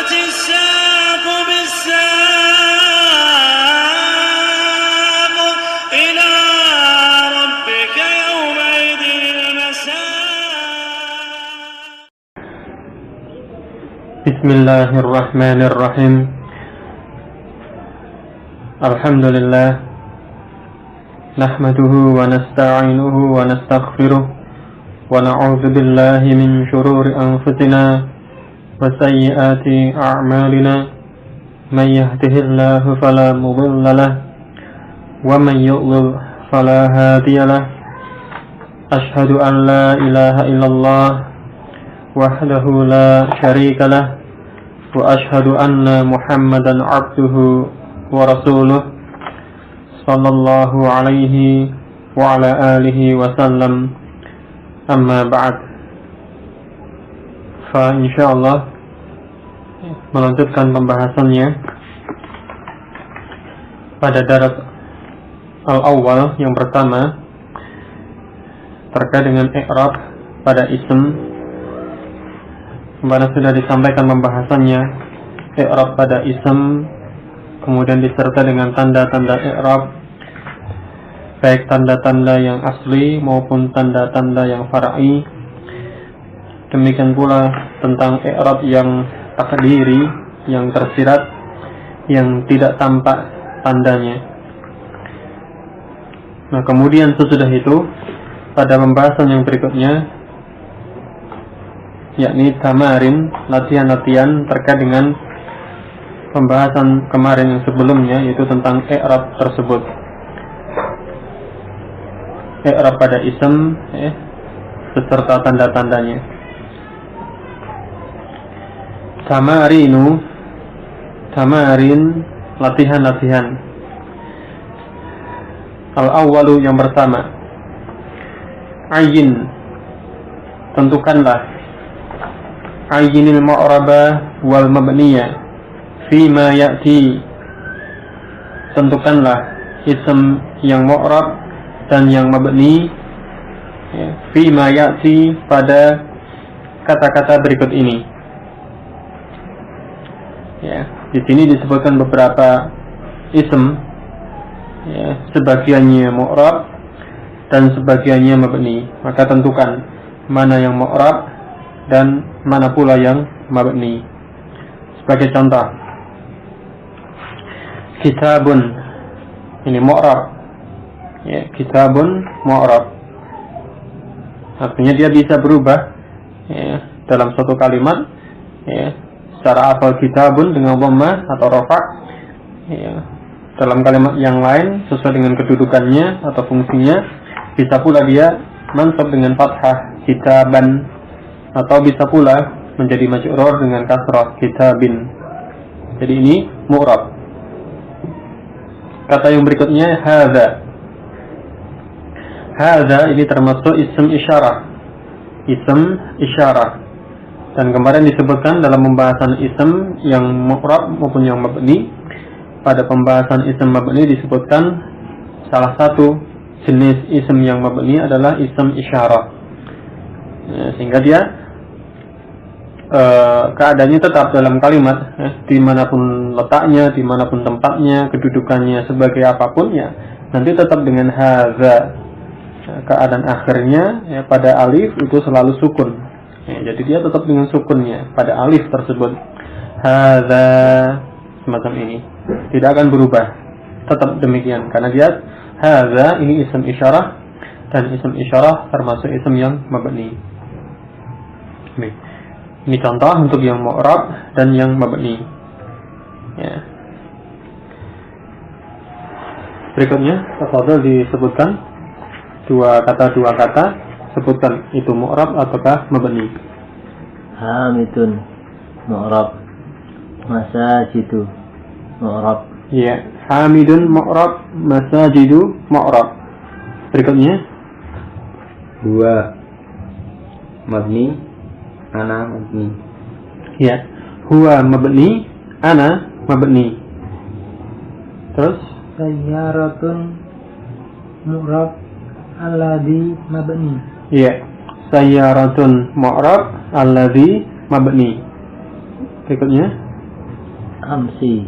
والتفت الساق بالساق إلى ربك يومئذ المساق. بسم الله الرحمن الرحيم. الحمد لله نحمده ونستعينه ونستغفره ونعوذ بالله من شرور أنفسنا وسيئات أعمالنا. من يهده الله فلا مضل له ومن يضلل فلا هادي له. أشهد أن لا إله إلا الله وحده لا شريك له وأشهد أن محمدا عبده ورسوله صلى الله عليه وعلى آله وسلم. أما بعد. Insyaallah melanjutkan pembahasannya pada darat al-awwal yang pertama terkait dengan i'rab pada ism. Kemarin sudah disampaikan pembahasannya i'rab pada ism, kemudian disertai dengan tanda-tanda i'rab, baik tanda-tanda yang asli maupun tanda-tanda yang far'i. Demikian pula tentang i'rab yang takdiri, yang tersirat, yang tidak tampak tandanya. Nah, kemudian sesudah itu pada pembahasan yang berikutnya, yakni tamarin, latihan-latihan terkait dengan pembahasan kemarin yang sebelumnya, yaitu tentang i'rab tersebut. I'rab pada ism beserta tanda-tandanya. Tamarin, latihan-latihan. Al-awwalu, yang pertama. Ayyin, tentukanlah. Ayyinil mu'raba wal mabniya fima ya'ti, tentukanlah ism yang mu'rab dan yang mabni fima ya'ti, pada kata-kata berikut ini. Ya, di sini disebutkan beberapa ism, sebagiannya mu'rab dan sebagiannya mabni. Maka tentukan mana yang mu'rab dan mana pula yang mabni. Sebagai contoh, kitabun, ini mu'rab. Ya, kitabun mu'rab. Artinya dia bisa berubah dalam satu kalimat, secara asal kitabun dengan dhammah atau rafa', dalam kalimat yang lain sesuai dengan kedudukannya atau fungsinya. Bisa pula dia mansub dengan fathah, kitaban, atau bisa pula menjadi majrur dengan kasrah, kitabin. Jadi ini mu'rab. Kata yang berikutnya hadza. Hadza ini termasuk ism isyarah. Ism isyarah. Dan kemarin disebutkan dalam pembahasan ism yang mu'rab maupun yang mabni. Pada pembahasan ism mabni disebutkan salah satu jenis ism yang mabni adalah ism isyarah. Sehingga dia keadaannya tetap dalam kalimat, dimanapun letaknya, dimanapun tempatnya, kedudukannya sebagai apapun, nanti tetap dengan hadza. Keadaan akhirnya pada alif itu selalu sukun. Jadi dia tetap dengan sukunnya pada alif tersebut. Hadza, semacam ini, tidak akan berubah, tetap demikian. Karena dia hadza ini ism isyarah, dan ism isyarah termasuk ism yang mabni. Ini contoh untuk yang mu'rab dan yang mabni. Berikutnya, tafadhol disebutkan dua kata, sebutkan itu mu'rab ataukah mabni. Hamidun mu'rab, masajidu mu'rab. Ya, hamidun mu'rab, masajidu mu'rab. Berikutnya, huwa mabni, ana mabni. Ya, huwa mabni, ana mabni. Terus sayyaratun mu'rab, alladhi mabni. Iya, sayyaratun mu'rab alladhi mabni. Berikutnya, amsi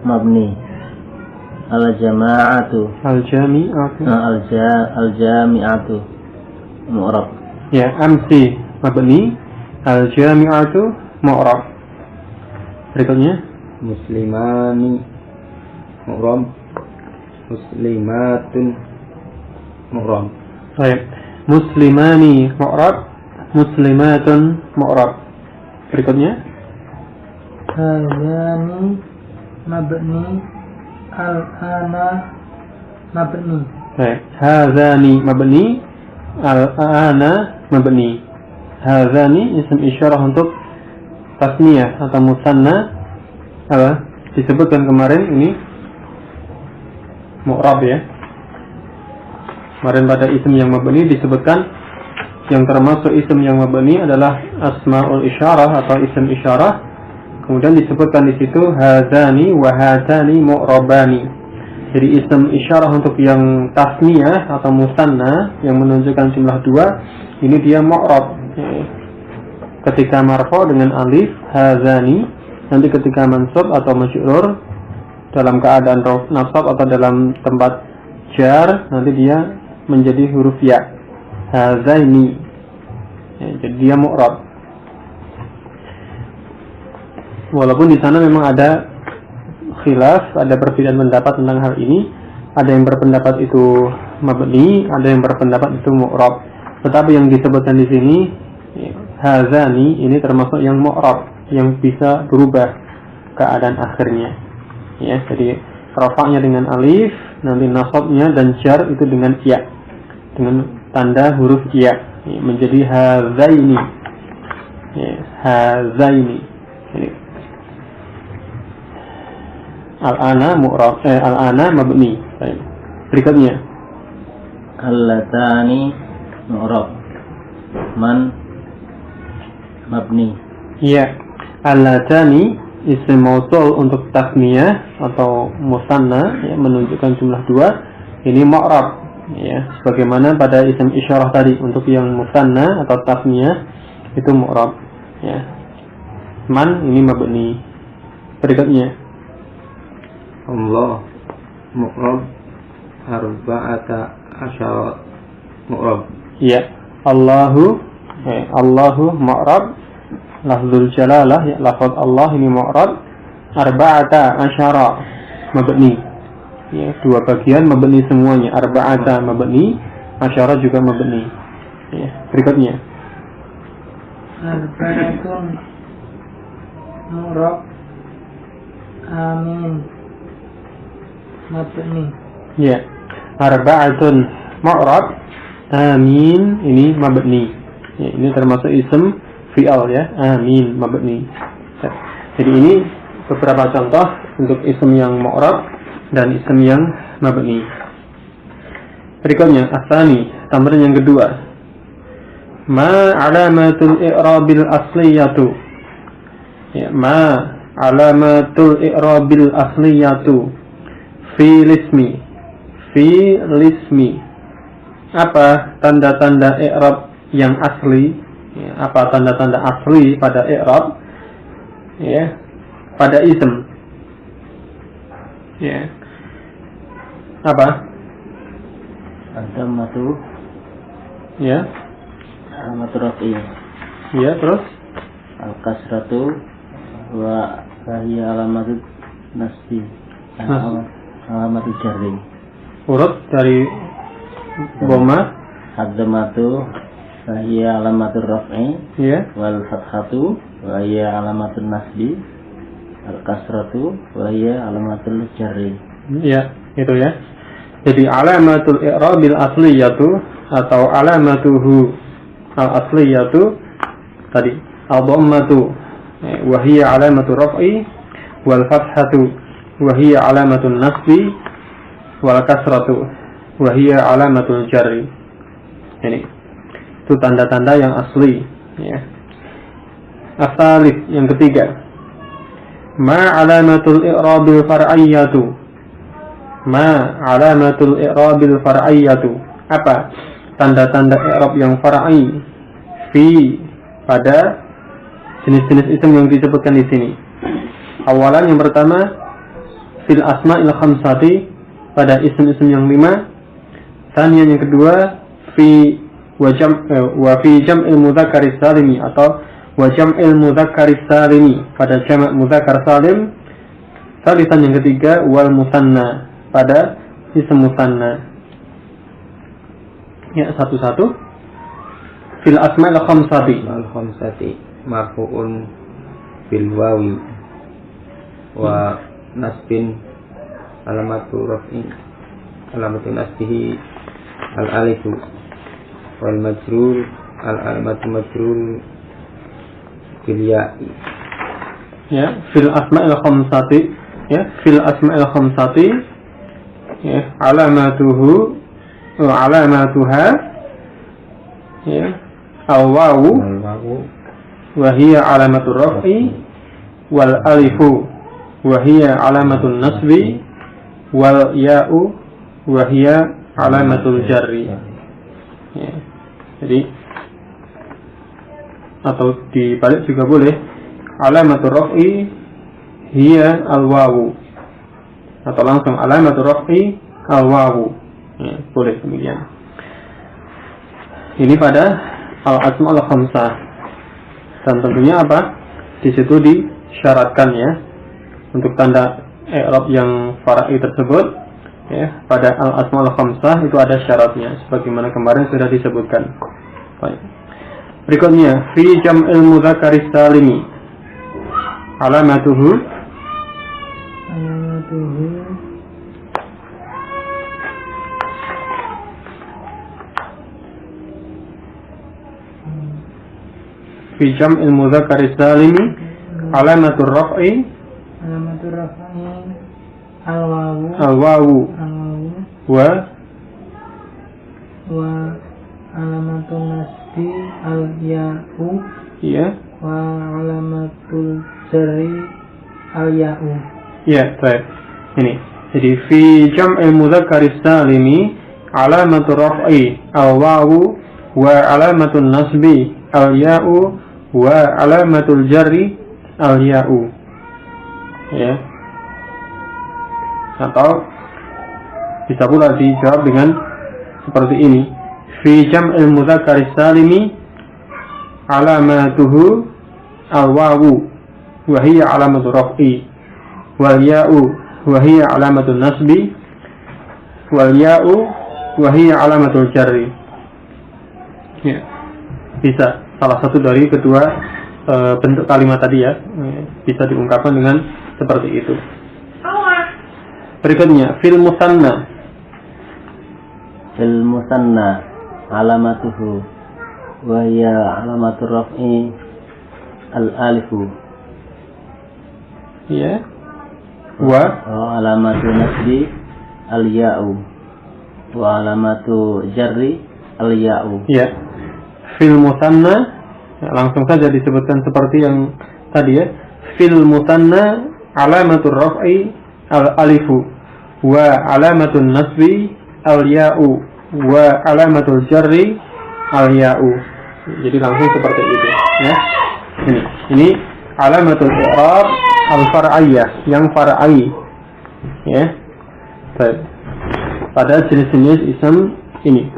mabni. Al-jama'atu Al-jami'atu. al-jami'atu mu'rab. Ya, amsi mabni, al-jami'atu mu'rab. Berikutnya Muslimani mu'rab. Muslimatun mu'rab. baik. Muslimani mu'rab, muslimatun mu'rab. Berikutnya Hadani mabni, al-ana mabni. baik. Hazani mabni, al-ana mabni. Hazani isim isyarah untuk tasniyah atau musanna, apa? Disebutkan kemarin ini mu'rab ya. Kemarin pada isim yang mabni disebutkan yang termasuk isim yang mabni adalah asmaul isyarah atau isim isyarah. Kemudian disebutkan di situ hazani wa hatani mu'rabani. Jadi isim isyarah untuk yang tasniyah atau musanna yang menunjukkan jumlah 2, ini dia mu'rab. Ketika marfu dengan alif hazani, nanti ketika mansub atau majrur dalam keadaan nasab atau dalam tempat jar, nanti dia menjadi huruf ya, hazaini. Jadi dia mu'rab. Walaupun di sana memang ada khilaf, ada perbedaan pendapat tentang hal ini. Ada yang berpendapat itu mabni, ada yang berpendapat itu mu'rab. Tetapi yang disebutkan di sini hazani ini termasuk yang mu'rab, yang bisa berubah keadaan akhirnya. Ya, jadi rafa'nya dengan alif, nanti nasabnya dan jar itu dengan ya, dengan tanda huruf ya, menjadi hazaini. Ya, hazaini. Ini al-ana mu'rab, al-ana mabni. Baik. Berikutnya Allatani mu'rab, man mabni. ya, allatani isim mausul untuk tasniyah atau musanna, ya, menunjukkan jumlah 2, ini mu'rab ya, sebagaimana pada isim isyarah tadi untuk yang musanna atau tasniyah itu mu'rab ya. Man ini mabni. Berikutnya Allah mu'rab arba'ata asyara mu'rab. ya, Allahu Allahu mu'rab, lafzul jalalah ya, lafaz Allah ini mu'rab, arba'ata asyara mabni ya, 2 bagian mabni semuanya, arba'ata mabni, asyara juga mabni ya. Berikutnya Arba'atun mu'rab, amin mabni. ya, arba'atun mu'rab, amin ini mabni ya, ini termasuk isim fi'al ya, amin mabni ya. Jadi ini beberapa contoh untuk isim yang mu'rab dan isim yang mabni. Berikutnya asani, tamrin yang kedua, ma alamatul i'rabil asliyatu ya, ma alamatul i'rabil asliyatu fi lismi, apa tanda-tanda i'rab yang asli ya, apa tanda-tanda asli pada i'rab ya, pada isim ya, apa Ad-dhammatu ya, alamatu raf'i, ya, terus al-kasratu wa hiya alamatu nasbi, alamatu jarri. urut dari dhamma Ad-dhammatu wa hiya alamatu raf'i, ya, wal fathatu wa hiya alamatu nasbi, al-kasratu wa hiya alamatul jarri. ya, itu ya. Jadi alamatul i'rabil asliyatu atau alamatuhu al-asliyatu tadi al-dhammatu wa hiya alamatu raf'i, wal fathatu wa hiya alamatun nasbi, wal kasratu wa hiya alamatul jarri. Ini itu tanda-tanda yang asli ya. Asalif yang ketiga, ma alamatul i'rabil far'iyyatu, ma alamatul i'rabil far'iyyatu, apa tanda-tanda i'rab yang far'i fi pada jenis-jenis isim yang disebutkan di sini. Awalan yang pertama fil asma'il khamsati, pada isim-isim yang 5. Tsaniyan yang kedua fi jam'il mudzakkar salimi, atau wa jam'il mudzakkar salimi, pada jamak mudzakkar salim. Tsalisan yang ketiga wal musanna, pada isim musanna. Ya, satu-satu. Fil asma'il khamsati, al-khamsati marfu'un bil wawi wa nasbin alamatu raf'i alamatu nasbihi al-alifu wal majrur al-alamatu majrur bil ya'i. Ya, fil asma'il khamsati, ya, fil asma'il khamsati, ya, alamatuhu wa alamatuha, ya, al-wawu wa hiya alamatu raf'i wal alifu wa hiya alamatun nasbi wal ya'u wa hiya alamatul jarri. Ya. Jadi atau dibalik juga boleh, alamatul raf'i hiya al-wawu, atau langsung alamatul raf'i al-wawu. Ya, boleh demikian. Ini pada al-asma al-khamsah. Dan tentunya apa? Di situ disyaratkan, ya, untuk tanda i'rab yang fara'i tersebut, ya, pada al-asma al-khamsah itu ada syaratnya sebagaimana kemarin sudah disebutkan. Baik. Berikutnya fi jam'il mudzakkar salimi, alamatuhu fi jam'il mudzakkar salimi alamatur raf'i al-wawu wa alamatul nasbi al-ya'u, ya, wa alamatul jarri al-ya'u. ya, baik. Ini jadi fi jam'il mudzakkar salimi alamatur raf'i al-wawu wa alamatul nasbi al-ya'u wa alamatul jarri al-ya'u, ya. Atau bisa pula dijawab dengan seperti ini, fi jam'il mudzakkar salimi alamatuhu al-wawu wa hiya alamatu raf'i wal ya'u wa hiya alamatu nasbi wal ya'u wa hiya alamatul jarri. Ya, bisa salah satu dari kedua bentuk kalimat tadi, ya, bisa diungkapkan dengan seperti itu. Berikutnya fil musanna. Fil musanna alamatuhu wa hiya alamatur raf'i al-alifu, Ya, wa alamatu nasbi al-ya'u wa alamatu jarri al-ya'u. ya, fil musanna, ya, langsung saja disebutkan seperti yang tadi, ya. Fil musanna alamatur raf'i al-alifu wa alamatun nasbi al-ya'u wa alamatul jarri al-ya'u. Jadi langsung seperti itu, ya. Ini alamatul i'rab al-far'iyah, yang far'i, ya. Baik. Pada jenis-jenis ism ini.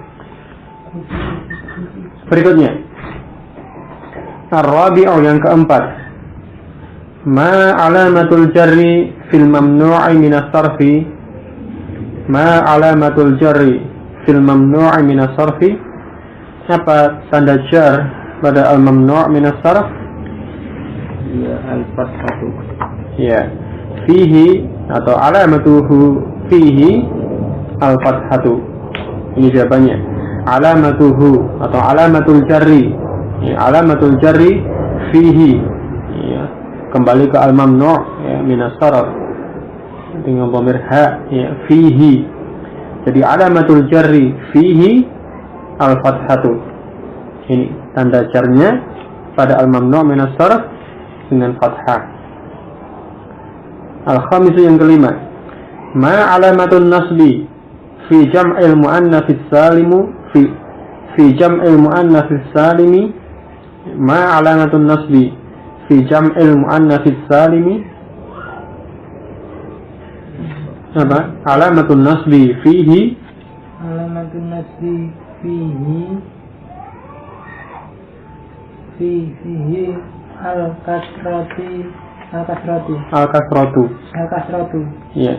Berikutnya ar-rabi'u, yang keempat, ma alamatul jarri fil mamnu'i minas sarfi. Ma alamatul jarri fil mamnu'i minas sarfi. Apa tanda jar pada al-mamnu' minas sarf? Ya, al-fathatu. Ya, fihi atau alamatuhu fihi al-fathatu. Ini jawabannya. Alamatuhu atau alamatul jarri, ya, alamatul jarri fihi, ya, kembali ke al-mamnu', ya, minas sarf dengan dhamir ha, ya, fihi. Jadi alamatul jarri fihi al-fathatu. Ini tanda jarnya pada al-mamnu' minas sarf dengan fathah. Al-khamisu, yang kelima, ma alamatun nasbi fi jam'il muannatsis salimu fi jam'il muannatsis salimi. Ma alamatun nasbi fi jam'il muannatsis salimi apa? Alamatun nasbi fihi alamatun nasbi fihi al-kasratu. Ya.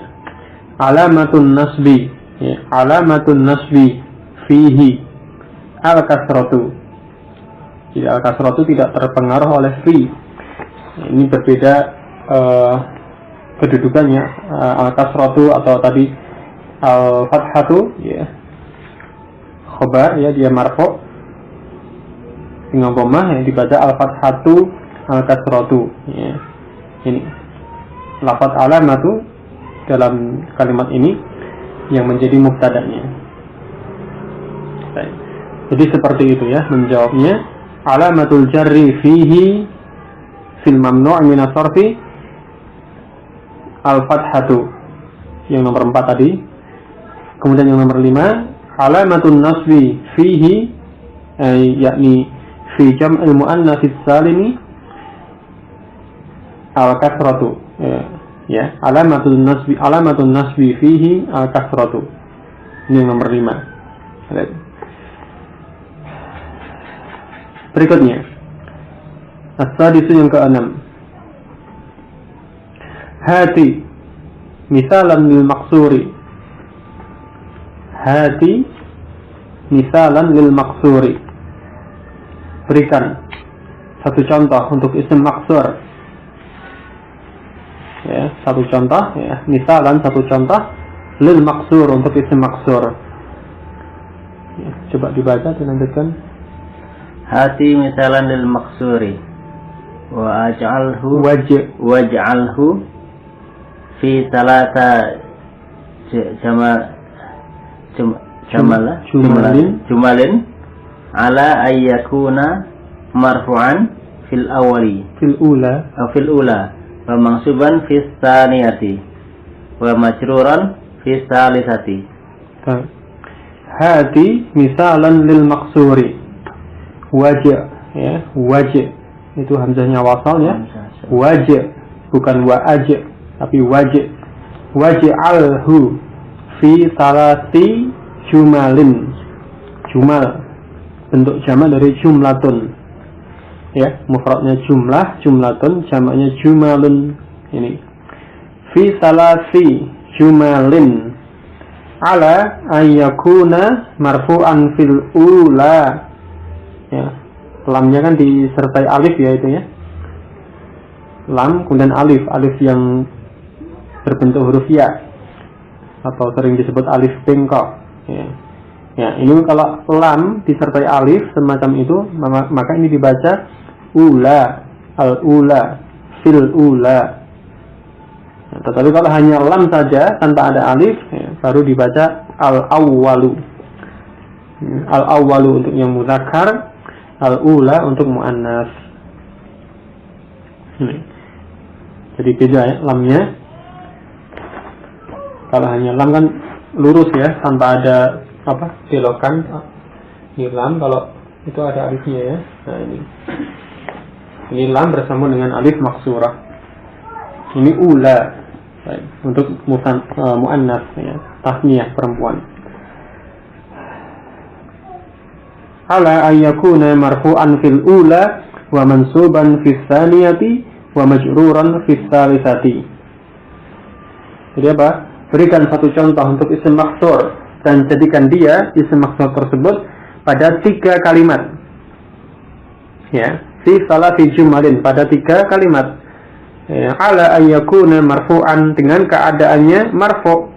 Alamatun nasbi. Ya. Alamatun nasbi fihi al-kasratu. Jadi al-kasratu tidak terpengaruh oleh fi. Ini berbeda kedudukannya. Al-kasratu atau tadi al-fathatu, ya. Khobar, ya, dia marfu dengan dhammah, yang dibaca al-fathatu al-kasratu, ya. Ini lafaz alamatu dalam kalimat ini yang menjadi mubtada'nya. Baik. Jadi seperti itu, ya, menjawabnya. Alamatul jarri fihi fil mamnu' min as-sarfi al-fathatu, yang nomor 4 tadi. Kemudian yang nomor 5, alamatun nasbi fihi yakni fi jam'il muannats salimi al-kasratu, ya. Alamatun nasbi fihi al-kasratu. Ini yang nomor 5. Berikutnya as-sadisu, yang ke-6, hati misalan lil maqsuri. Hati misalan lil maqsuri. Berikan satu contoh untuk isim maksur, ya, satu contoh, ya, misalan satu contoh, lil maksur untuk isim maksur, ya, coba dibaca, dilanjutkan. Hati misalan lil maksuri wa aj'alhu waj'alhu fi salasa jumalin ala ayyakuna marfu'an fil ula wa mansuban fi tsaniyati wa majruran fi tsalisati. Hati misalan lil maksuri. Wajib, ya, wajib itu hamzahnya wasal, ya. Wajib, bukan wa'aj, tapi wajib. Waj'alhu fi salati jumalin. Jumal bentuk jamak dari jumlatun, ya, mufradnya jumlah, jumlatun, jamaknya jumalun. Ini fi salati jumalin ala ayyakuna marfu'an fil ula, ya. Lamnya kan disertai alif, ya, itu, ya. Lam kemudian alif yang berbentuk huruf ya atau sering disebut alif bengkok, ya. Ya, ini kalau lam disertai alif semacam itu, maka ini dibaca ula, al-ula, fil ula. Nah, tetapi kalau hanya lam saja tanpa ada alif, ya, baru dibaca al-awwalu. Al-awwalu untuk yang muzakkar, al-ula untuk muannas. Jadi beda, ya, lamnya. Kalau hanya lam kan lurus, ya, tanpa ada belokan. Ini lam, kalau itu ada alifnya, ya. Nah, ini lam bersambung dengan alif maksurah. Ini ula, baik, untuk muannas, ya, tasniyah perempuan. Ala ayyakuna marfu'an fil ula wa mansuban fis tsaniyati wa majruran fis tsalisati. Jadi apa? Berikan satu contoh untuk isim maksur dan jadikan dia isim maksur tersebut pada 3 kalimat, ya, fi salati jumalin, pada 3 kalimat, ya. Ala ayyakuna marfu'an, dengan keadaannya marfu',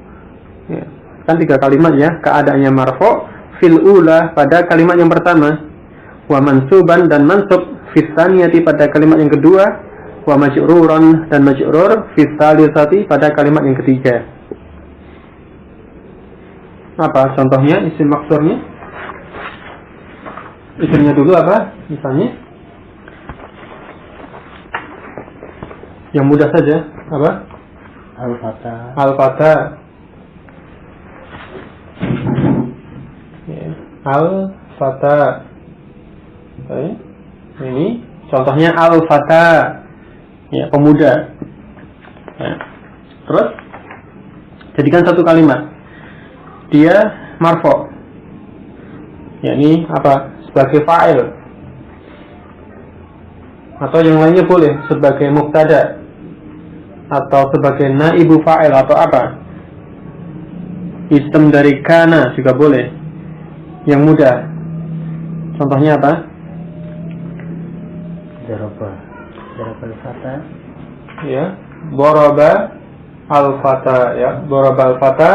ya. Kan 3 kalimat, ya, keadaannya marfu', fil ula pada kalimat yang pertama, wa mansuban dan mansub fi tsaniyati pada kalimat yang kedua, wa majruran dan majrur fi tsalisati pada kalimat yang ketiga. Apa contohnya isim maksurnya? Isimnya dulu apa? Misalnya yang mudah saja, apa? Al-Fatah. Al-Fatah. Ya. Al-Fatah. Oke. Ini contohnya Al-Fatah. Ya, pemuda. Ya. Terus Jadikan satu kalimat dia marfu', yakni apa? Sebagai fa'il, atau yang lainnya boleh sebagai mubtada atau sebagai naibu fa'il atau apa, isim dari kana juga boleh, yang mudah. Contohnya apa? Daraba al-fata. Ya, daraba al-fata, ya, daraba al-fata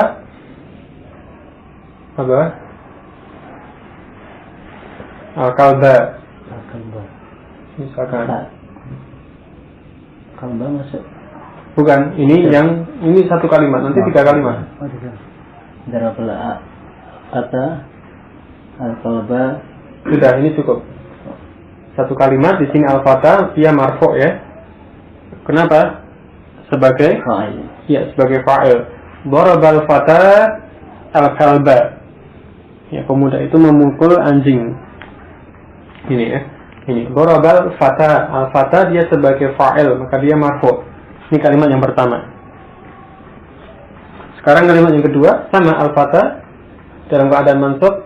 apa? Al-kalba. Al-kalba. Misalkan. Kalba masuk. Bukan, ini ini satu kalimat, nanti 3 kalimat. Oh, tidak. Daraba al-fata al-kalba. Sudah, ini cukup. Satu kalimat di sini al-fata dia marfu' ya. Kenapa? Sebagai Fa'il. ya, sebagai fa'il. Daraba al-fata al-kalba. Ya, pemuda itu memukul anjing. Ini ya. Ini daraba al-fata. Al-fata dia sebagai fa'il, maka dia marfu'. Ini kalimat yang pertama. Sekarang kalimat yang kedua sama al-fata dalam keadaan mansub.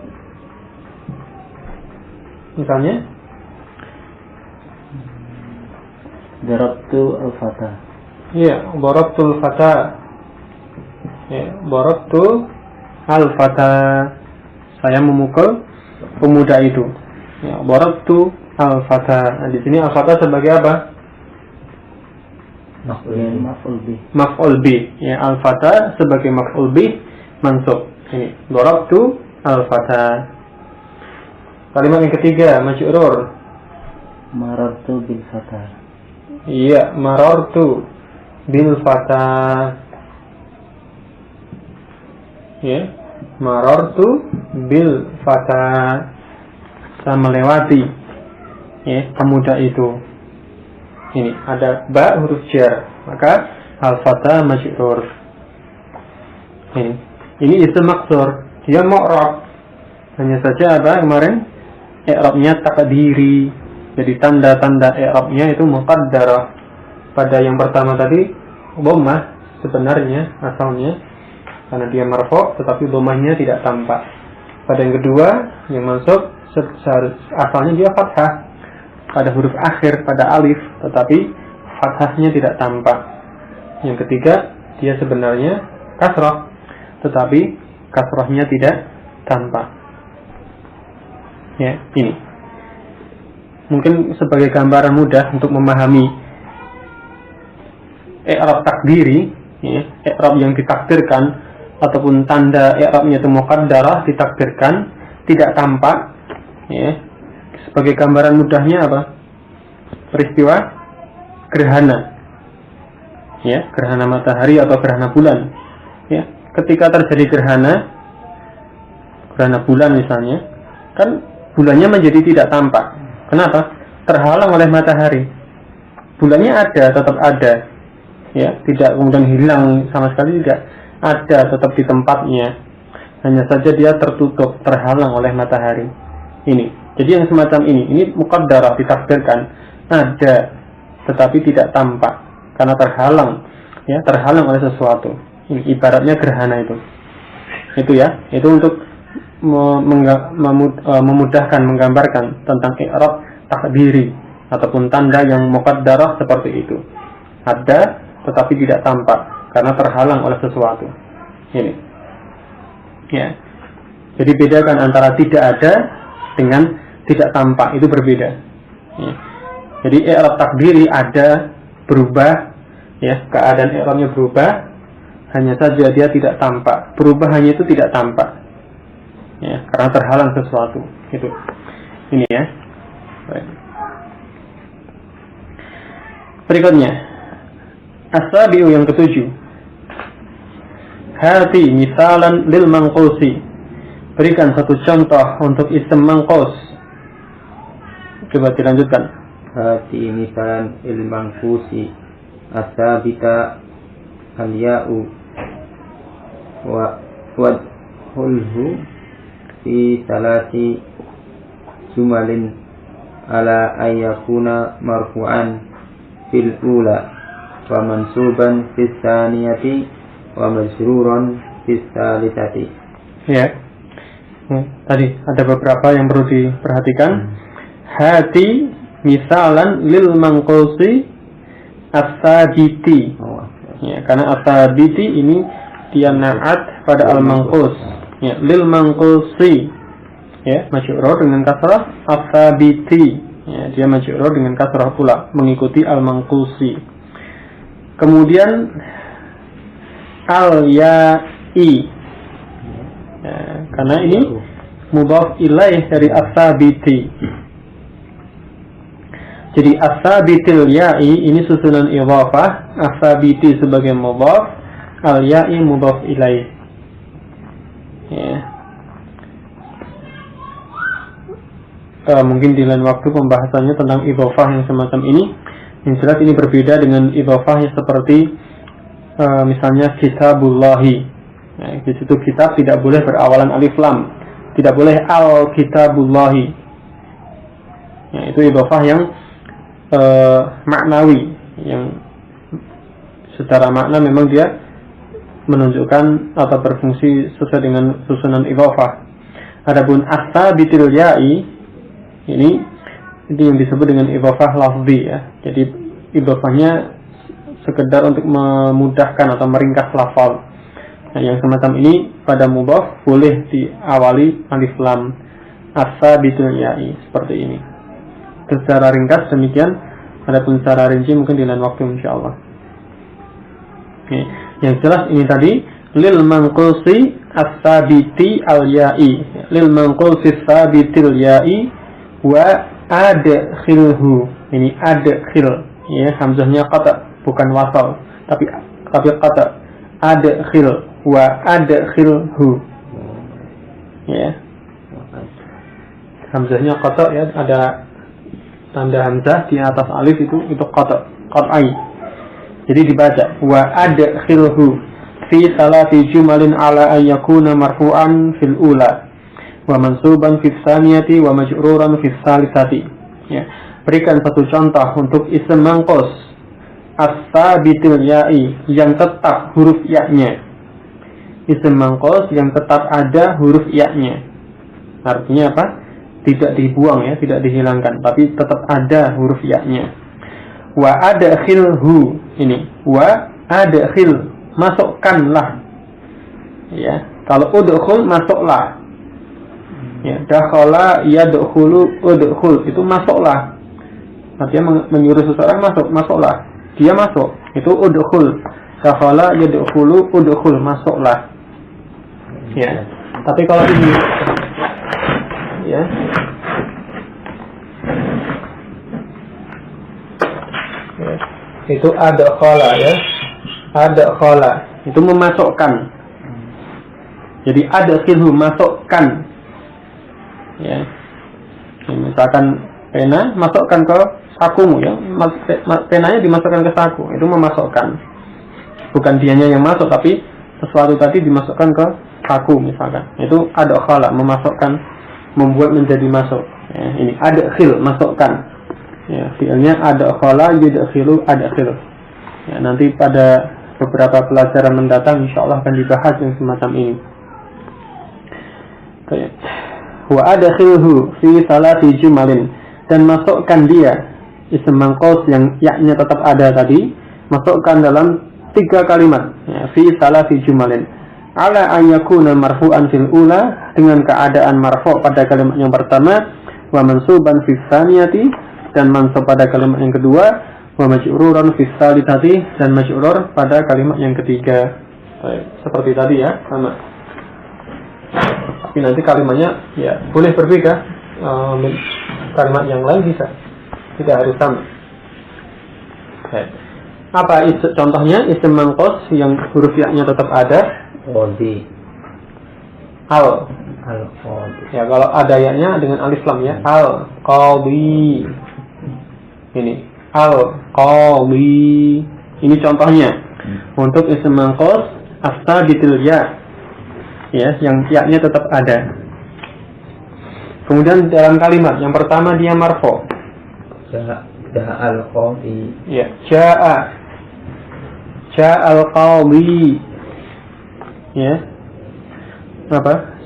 Misalnya Darabtu al-fata. iya, darabtul fata. Ya, darabtu al-fata. Saya memukul pemuda itu. Ya, darabtu al-fata. Nah, di sini al-fata sebagai apa? Maf'ul bih. Ya, al-fata sebagai maf'ul bih mansub. Ini darabtu al-fata. Kalimat yang ketiga majrur. Marartu bil fata. Iya, marartu bil fata. Ya, marartu bil fata. Saya melewati ya pemuda itu. Ini ada ba huruf jar, maka al fata majrur. Ini isim maksur, dia mu'rab. Hanya saja apa kemarin? I'rabnya takdiri. Jadi tanda-tanda i'rabnya itu muqaddarah. Pada yang pertama tadi dhammah sebenarnya asalnya karena dia marfu' tetapi dhammahnya tidak tampak. Pada yang kedua yang mansub asalnya dia fathah pada huruf akhir pada alif tetapi fathahnya tidak tampak. Yang ketiga dia sebenarnya kasrah tetapi kasrahnya tidak tampak. Ya, ini mungkin sebagai gambaran mudah untuk memahami i'rab takdiri, ya, i'rab yang ditakdirkan ataupun tanda i'rabnya itu muqaddarah ditakdirkan tidak tampak, ya. Sebagai gambaran mudahnya apa? Peristiwa gerhana, ya, gerhana matahari atau gerhana bulan, ya. Ketika terjadi gerhana bulan misalnya, kan bulannya menjadi tidak tampak. Kenapa? Terhalang oleh matahari. Bulannya ada, tetap ada. Ya, tidak kemudian hilang sama sekali, tidak. Ada, tetap di tempatnya. Hanya saja dia tertutup, terhalang oleh matahari. Ini. Jadi yang semacam ini muqaddarah ditakdirkan. Ada, tetapi tidak tampak karena terhalang, ya, terhalang oleh sesuatu. Ini ibaratnya gerhana itu. Itu ya, itu untuk memudahkan menggambarkan tentang i'rab takdiri ataupun tanda yang muqaddarah seperti itu. Ada tetapi tidak tampak karena terhalang oleh sesuatu. Ini. Ya. Jadi bedakan antara tidak ada dengan tidak tampak, itu berbeda. Ya. Jadi i'rab takdiri ada, berubah, ya, keadaan i'rabnya berubah, hanya saja dia tidak tampak. Perubahannya itu tidak tampak. Ya, karena terhalang sesuatu. Itu. Ini ya. Baik. Berikutnya as-sabi'u yang ketujuh. Hati misalan lil manqusi. Berikan satu contoh untuk isim manqus. Coba dilanjutkan. Hati misalan lil manqusi as-sabita al-ya'u wa hulhu fi salasi jumalin ala ayyakuna marfu'an fil ula wa mansuban fis saniyati wa majruran fis salisati. Ya. Tadi ada beberapa yang perlu diperhatikan. Hati misalan lil manqusi as-sabiti. Ya, karena as-sabiti ini dia na'at pada al-manqus. Ya, lil manqusi. Ya, majrur dengan kasrah as-sabiti. Ya, dia majrur dengan kasrah pula mengikuti al-manqusi. Kemudian al-ya'i. Ya, karena ini mudhaf ilaih dari as-sabiti. Jadi as-sabitil ya'i ini susunan idhafah, as-sabiti sebagai mudhaf, al-ya'i mudhaf ilaih. Ya. Mungkin di lain waktu pembahasannya tentang idhafah yang semacam ini. Yang jelas ini berbeda dengan idhafah yang seperti misalnya kitabullahi. Nah, di situ kitab tidak boleh berawalan alif lam, tidak boleh al-kitabullahi. Ya, itu idhafah yang maknawi, yang secara makna memang dia menunjukkan atau berfungsi sesuai dengan susunan idhafah. Adapun as-sabitil ya'i ini yang disebut dengan idhafah lafzi ya. Jadi idhafahnya sekedar untuk memudahkan atau meringkas lafal. Nah, yang semacam ini pada mudhaf boleh diawali alif lam, as-sabitul ya'i, seperti ini. Itu secara ringkas demikian. Adapun secara rinci mungkin di lain waktu insyaallah. Oke. Yang jelas ini tadi lil manqusi as-sabiti al-ya'i, lil manqusi as-sabitil ya'i wa adkhilhu. Ini adkhil ya, hamzahnya qata bukan wasal, tapi qata. Adkhil wa adkhilhu. Ya. Hamzahnya qata ya, ada tanda hamzah di atas alif itu qata, qat'i. Jadi dibaca wa adkhilhu fi salati jumalin ala an yakuna marfu'an fil ula wa mansuban fis tsaniyati wa majruran fis salisati. Ya. Berikan satu contoh untuk ism manqus as-sabitul ya'i yang tetap huruf ya-nya. Ism manqus yang tetap ada huruf ya-nya. Artinya apa? Tidak dibuang ya, tidak dihilangkan, tapi tetap ada huruf ya-nya. Wa adkhilhu ini, wa adkhil, masukkanlah. Ya, kalau udkhul masuklah. Ya, dakhala yadkhulu udkhul itu masuklah. Artinya menyuruh seseorang masuklah. Dia masuk, itu udkhul. Dakhala yadkhulu udkhul, masuklah. Ya. Tapi kalau ini ya. Ya. Itu adkhala ya. Adkhala itu memasukkan. Jadi adkhilhu, masukkan. Ya. Misalkan pena masukkan ke sakumu ya, penanya dimasukkan ke saku, itu memasukkan. Bukan dianya yang masuk, tapi sesuatu tadi dimasukkan ke saku misalkan. Itu adkhala, memasukkan, membuat menjadi masuk. Ya, ini adkhil, masukkan. Ya, fi'ilnya adkhala yudkhilu adkhil. Ya, nanti pada beberapa pelajaran mendatang insyaallah akan dibahas yang semacam ini. Baik. Wa adkhilhu fi salati jumalin, dan masukkan dia ism manqus yang ya-nya tetap ada tadi, masukkan dalam 3 kalimat ya, fi salati jumalin ala an yakuna marfu'an fil ula, dengan keadaan marfu' pada kalimat yang pertama, wa mansuban fi tsaniyati, dan mansub pada kalimat yang kedua, wa majruran fi tsalitsati, dan majrur pada kalimat yang ketiga. Seperti tadi ya, sama. Tapi nanti kalimatnya ya boleh berbeda, kalimat yang lain bisa, tidak harus sama. Apa contohnya ism manqus yang huruf ya-nya tetap ada? Qadi. Al-qadi. Ya, kalau ada ya-nya dengan alif lam ya, al-qadi. Ini al-qadi. Ini contohnya untuk ism manqus as-sabitul ya. Ya, yang ya-nya tetap ada. Kemudian dalam kalimat yang pertama dia marfu. Ja'al qadi. Ya, ja'al qadi. ya,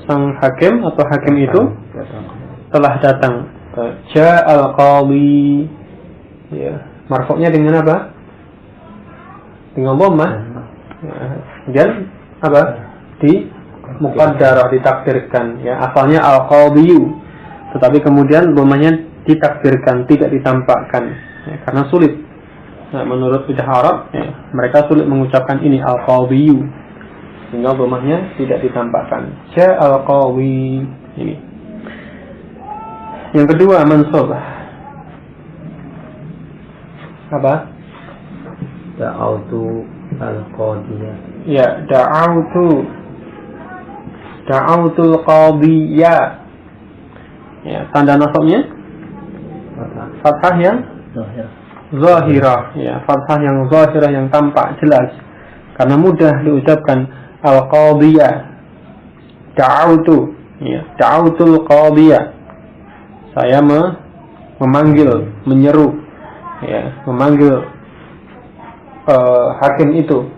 sang hakim atau hakim itu telah datang. Ja'al qadhi, ya, marfu'nya dengan apa? Dengan dhammah. Dan apa? Di muqaddarah, ditakdirkan, ya, asalnya al-qadhiyu, tetapi kemudian dhammahnya ditakdirkan, tidak ditampakkan, ya, karena sulit. Nah, menurut lidah Arab, ya, mereka sulit mengucapkan ini al-qadhiyu, sehingga dhammahnya tidak ditampakkan. Ja'al qadhi, ini. Yang kedua, mansub. Apa? Da'autu al-qadiyah. Ya, da'autul qadiyah. Ya, tanda nasabnya fathah yang zahirah, ya, fathah yang zahirah yang tampak jelas, karena mudah diucapkan al-qadiyah. Da'autu, ya, da'autul qadiyah. Saya memanggil, menyeru, ya, memanggil hakim itu.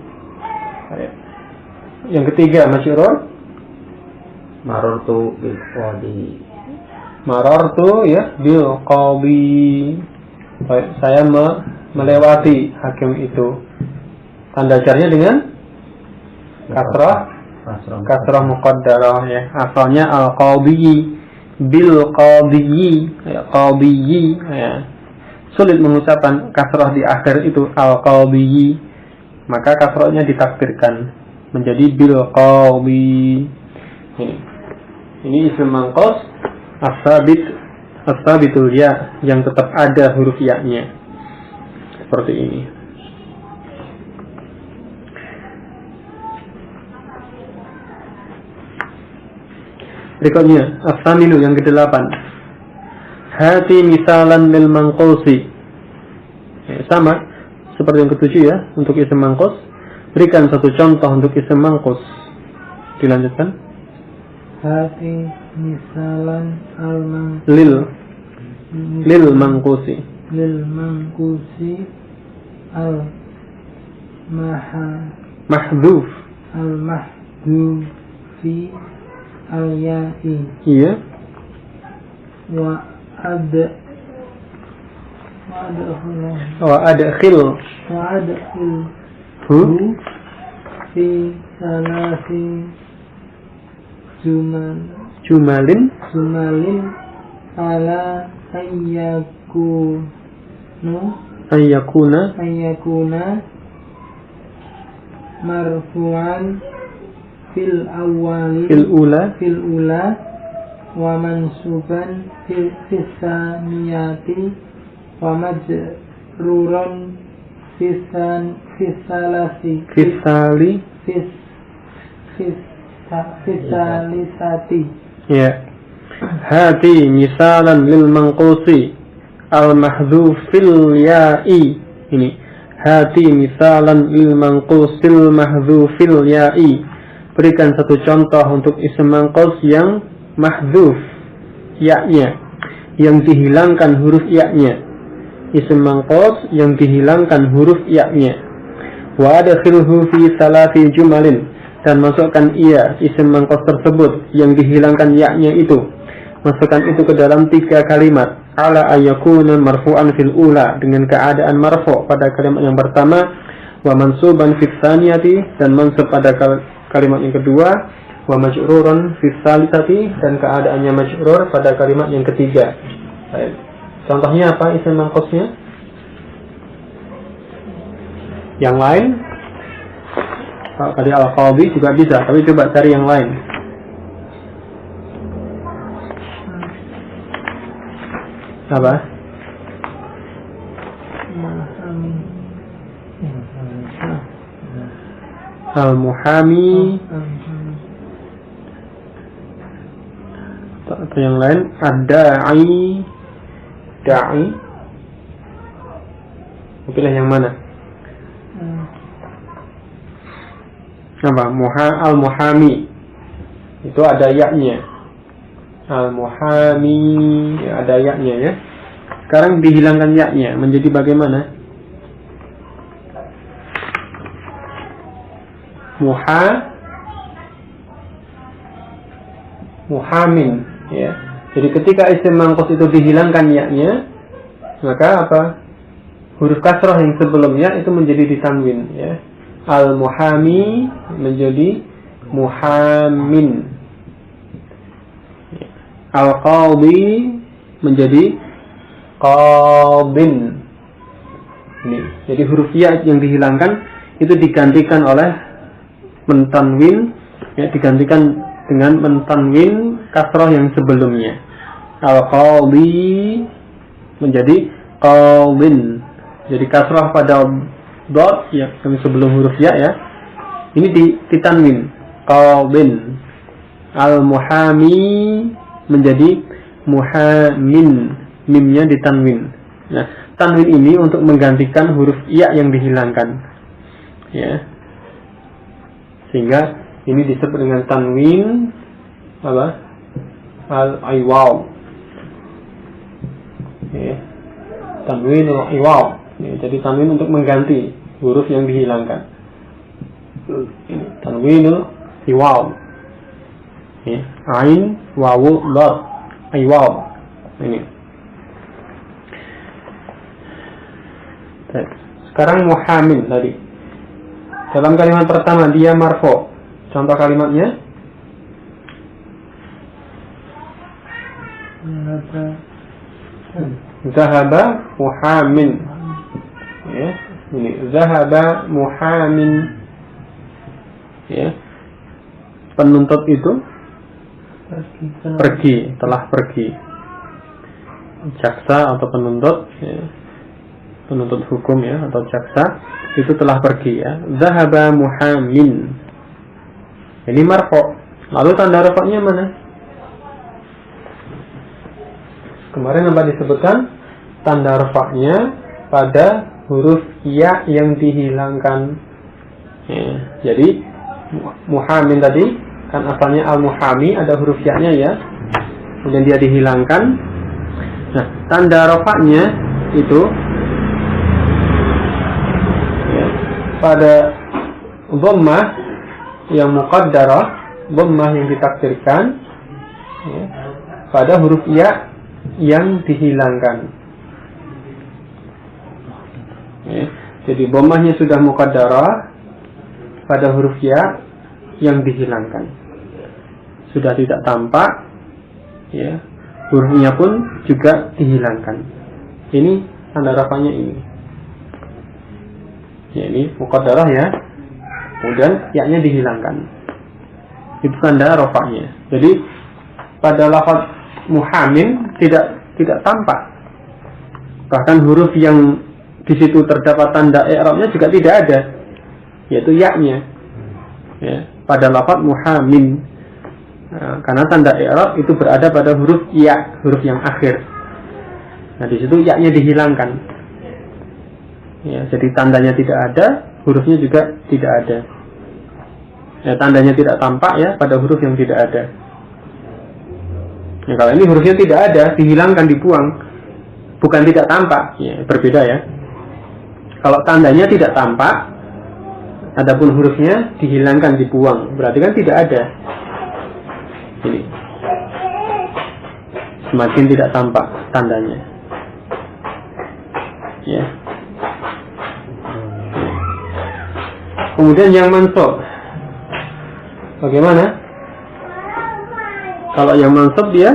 Yang ketiga, masyhur, Marartu bil qadi. marartu, ya, bil qadi. Baik, saya melewati hakim itu. Tanda jarnya dengan kasrah muqaddarah, ya. Asalnya al-qadi bil qadhi, ya, qadhi, ya. Sulit mengucapkan kasrah di akhir itu al-qadhi, maka kasrahnya ditakdirkan menjadi bil qadhi. Ini isim manqus as-sabitul ya, yang tetap ada huruf ya-nya. Seperti ini. Berikutnya, as-saminu, yang ke-8. Hati misalan lil manqusi. Sama seperti yang ke-7, ya, untuk isim manqus. Berikan satu contoh untuk isim manqus. Dilanjutkan. Hati misalan lil manqusi. Lil manqusi al mahdhuf. Al mahdhufi al ya'i. Iya. Wa adkhil hu fi salasi jumalin ala ayyakuna marfu'an fil ula wa mansuban fil saniyati wa majruran fisalisati. Ya. Hati misalan lil manqusi al mahdhuf fil ya'i. Ini. Hati misalan lil manqusil mahdhuf fil ya'i. Berikan satu contoh untuk isim manqus yang mahdhuf ya-nya, yang dihilangkan huruf ya-nya. Isim manqus yang dihilangkan huruf ya-nya. Wa adkhilhu fi salati jumalin, dan masukkan ia, isim manqus tersebut yang dihilangkan ya-nya itu, masukkan itu ke dalam 3 kalimat. Ala ayyakuna marfu'an fil ula, dengan keadaan marfu' pada kalimat yang pertama, wa mansuban fis saniyati, dan mansub pada kalimat yang kedua, wa majruran fis salisati, dan keadaannya majrur pada kalimat yang ketiga. Baik. Contohnya apa isim manqusnya? Yang lain? Tadi al-qadhi juga bisa, tapi coba cari yang lain. Apa? Al-muhami. Atau yang lain, ad-da'i. Da'i. Pilih yang mana? Apa? Al-muhami. Itu ada ya-nya. Al-muhami, ya, ada ya-nya, ya. Sekarang dihilangkan ya-nya, menjadi bagaimana? muhamin, ya. Jadi ketika isim mangkos itu dihilangkan ya-nya, maka apa? Huruf kasrah yang sebelumnya itu menjadi ditanwin, ya. Al-muhami menjadi muhamin. Al-qadhi menjadi qadin. Ini. Jadi huruf ya yang dihilangkan itu digantikan oleh mentanwin, ya, digantikan dengan mentanwin kasrah yang sebelumnya. Al-qadhi menjadi qadin. Jadi kasrah pada dot ya sebelum huruf ya, ini ditanwin qadin. Al-muhami menjadi muhamin, mimnya ditanwin. Nah, tanwin ini untuk menggantikan huruf ya yang dihilangkan, ya, sehingga ini disebut dengan tanwin apa? Al-iwaw, ya. Tanwin al-iwaw. Ya, jadi tanwin untuk mengganti huruf yang dihilangkan. Ini tanwinul iwaw. Ya, ain wawu dot iwaw. Ini. Sekarang muhamin tadi. Dalam kalimat pertama dia marfo. Contoh kalimatnya. Zahaba muhamin. Ya, ini zahaba muhamin, ya, penuntut itu pergi, telah pergi. Jaksa atau penuntut, ya, penuntut hukum, ya, atau jaksa itu telah pergi, ya. Zahaba muhamin. Ini marfo. Lalu tanda rafa'nya mana? Kemarin apa disebutkan? Tanda rafa'nya pada huruf ya yang dihilangkan, ya. Jadi muhamin tadi kan asalnya al-muhami, ada huruf ya-nya, ya, kemudian dia dihilangkan. Nah, tanda rafa'nya itu, ya, pada dhammah yang muqaddarah, dhammah yang ditakdirkan, ya, pada huruf ya yang dihilangkan. Ya, jadi dhammahnya sudah muqaddarah pada huruf ya yang dihilangkan, sudah tidak tampak, ya, hurufnya pun juga dihilangkan. Ini tanda rafa'nya ini. Ya, ini muqaddarah, ya, kemudian ya-nya dihilangkan. Itu tanda rafa'nya. Jadi pada lafaz muhamin tidak tampak. Bahkan huruf yang di situ terdapat tanda i'rabnya juga tidak ada, yaitu ya-nya, ya, pada lafaz muhamin. Nah, karena tanda i'rab itu berada pada huruf ya, huruf yang akhir. Nah, di situ ya-nya dihilangkan. Ya, jadi tandanya tidak ada, hurufnya juga tidak ada. Ya, tandanya tidak tampak, ya, pada huruf yang tidak ada. Ya, kalau ini hurufnya tidak ada, dihilangkan, dibuang, bukan tidak tampak, ya, berbeda, ya. Kalau tandanya tidak tampak, adapun hurufnya dihilangkan, dibuang, berarti kan tidak ada. Ini semakin tidak tampak tandanya, ya. Kemudian yang mansub, bagaimana? Kalau yang mansub dia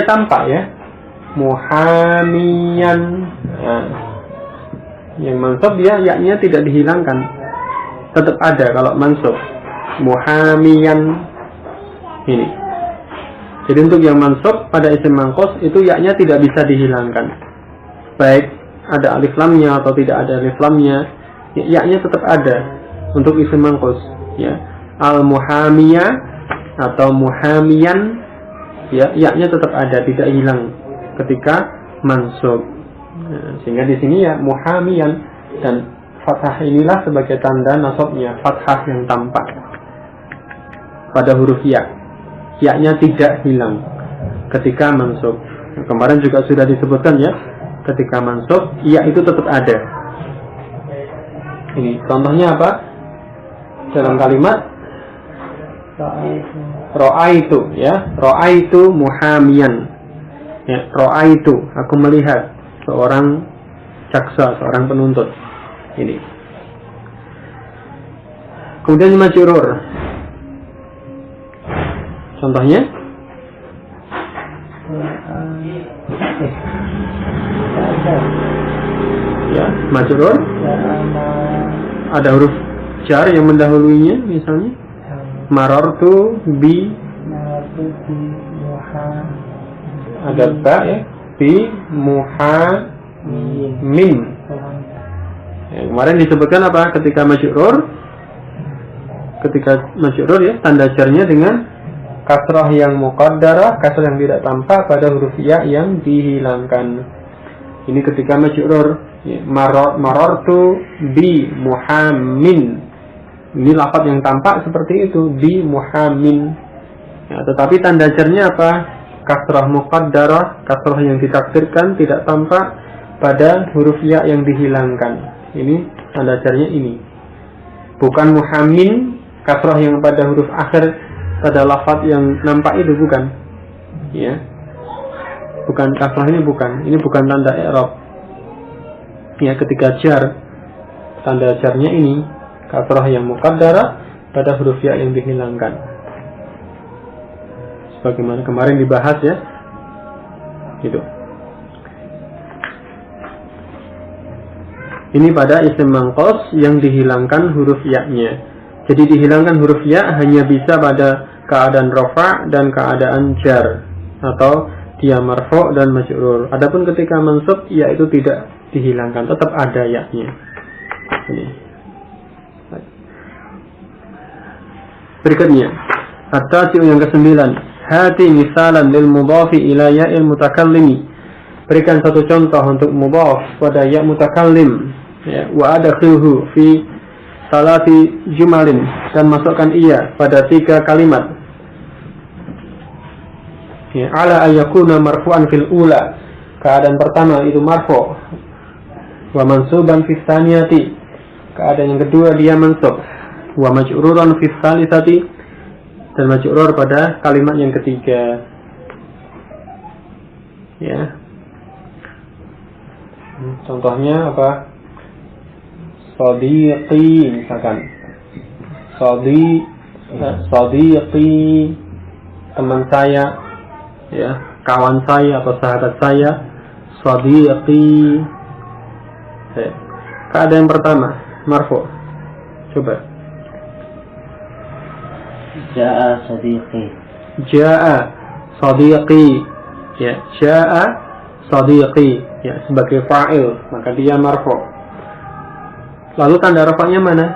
tampak, ya, muhamiyan. Nah, yang mansub dia ya-nya tidak dihilangkan, tetap ada kalau mansub, muhamiyan. Ini. Jadi untuk yang mansub pada isim mangkos itu ya-nya tidak bisa dihilangkan, baik ada alif lamnya atau tidak ada alif lamnya, ya-nya tetap ada untuk isim mangkos, ya. Al-muhamiyah atau muhamiyan, ya, ya-nya tetap ada, tidak hilang ketika mansub. Nah, sehingga di sini, ya, muhamiyan, dan fathah inilah sebagai tanda nasabnya, fathah yang tampak pada huruf ya. Ya-nya tidak hilang ketika mansub. Nah, kemarin juga sudah disebutkan, ya, ketika mansub ya itu tetap ada. Ini contohnya apa? Dalam kalimat Ra'aitu ya, ra'aitu muhamiyan. Ya, ra'aitu, aku melihat seorang jaksa, seorang penuntut. Ini. Kemudian majrur. Contohnya? Ya, majrur. Ada huruf jar yang mendahuluinya, misalnya marartu bi, ada ba ya, bi muhamin. Ya, kemarin disebutkan apa ketika majrur? Ketika majrur ya, tanda jarnya dengan kasrah yang muqaddarah, kasrah yang tidak tampak pada huruf ya yang dihilangkan. Ini ketika majrur ya, marartu bi muhamin. Ini lafaz yang tampak seperti itu, bi muhamin. Ya, tetapi tanda jarnya apa? Kasrah muqaddarah, kasrah yang ditakdirkan tidak tampak pada huruf ya yang dihilangkan. Ini tanda jarnya ini. Bukan muhamin, kasrah yang pada huruf akhir pada lafaz yang nampak itu, bukan. Ya. Bukan kasrah ini, bukan. Ini bukan tanda i'rab. Ya, ketika jar, tanda jarnya ini kasrah yang muqaddarah pada huruf ya yang dihilangkan. Sebagaimana kemarin dibahas ya. Gitu. Ini pada isim manqus yang dihilangkan huruf ya-nya. Jadi dihilangkan huruf ya hanya bisa pada keadaan rafa' dan keadaan jar, atau dia marfu' dan majrur. Adapun ketika mansub ya itu tidak dihilangkan, tetap ada ya-nya. Ini. Berikutnya, at-tasi'u yang ke-9. Hati misalan lil mudhafi ila ya'il mutakallimi. Berikan satu contoh untuk mudhaf pada ya mutakallim. Ya, wa adkhilhu fi salati jumalin, dan masukkan ia pada 3 kalimat. Ya, ala ayyakuna marfu'an fil ula. Keadaan pertama itu marfu'. Wa mansuban fi tsaniyati. Keadaan yang kedua dia mansub. Wa majruran fi tsalisati, dan majrur pada kalimat yang ketiga. Ya. Contohnya apa? Sadiqi misalkan. Sadiqi, teman saya, ya, kawan saya atau sahabat saya. Sadiqi. Ya. Keadaan yang pertama marfu'. Coba. Ja'a sadiqi. Ja'a sadiqi. Ya, ja'a sadiqi ya sebagai fa'il, maka dia marfu'. Lalu tanda rafa'nya mana?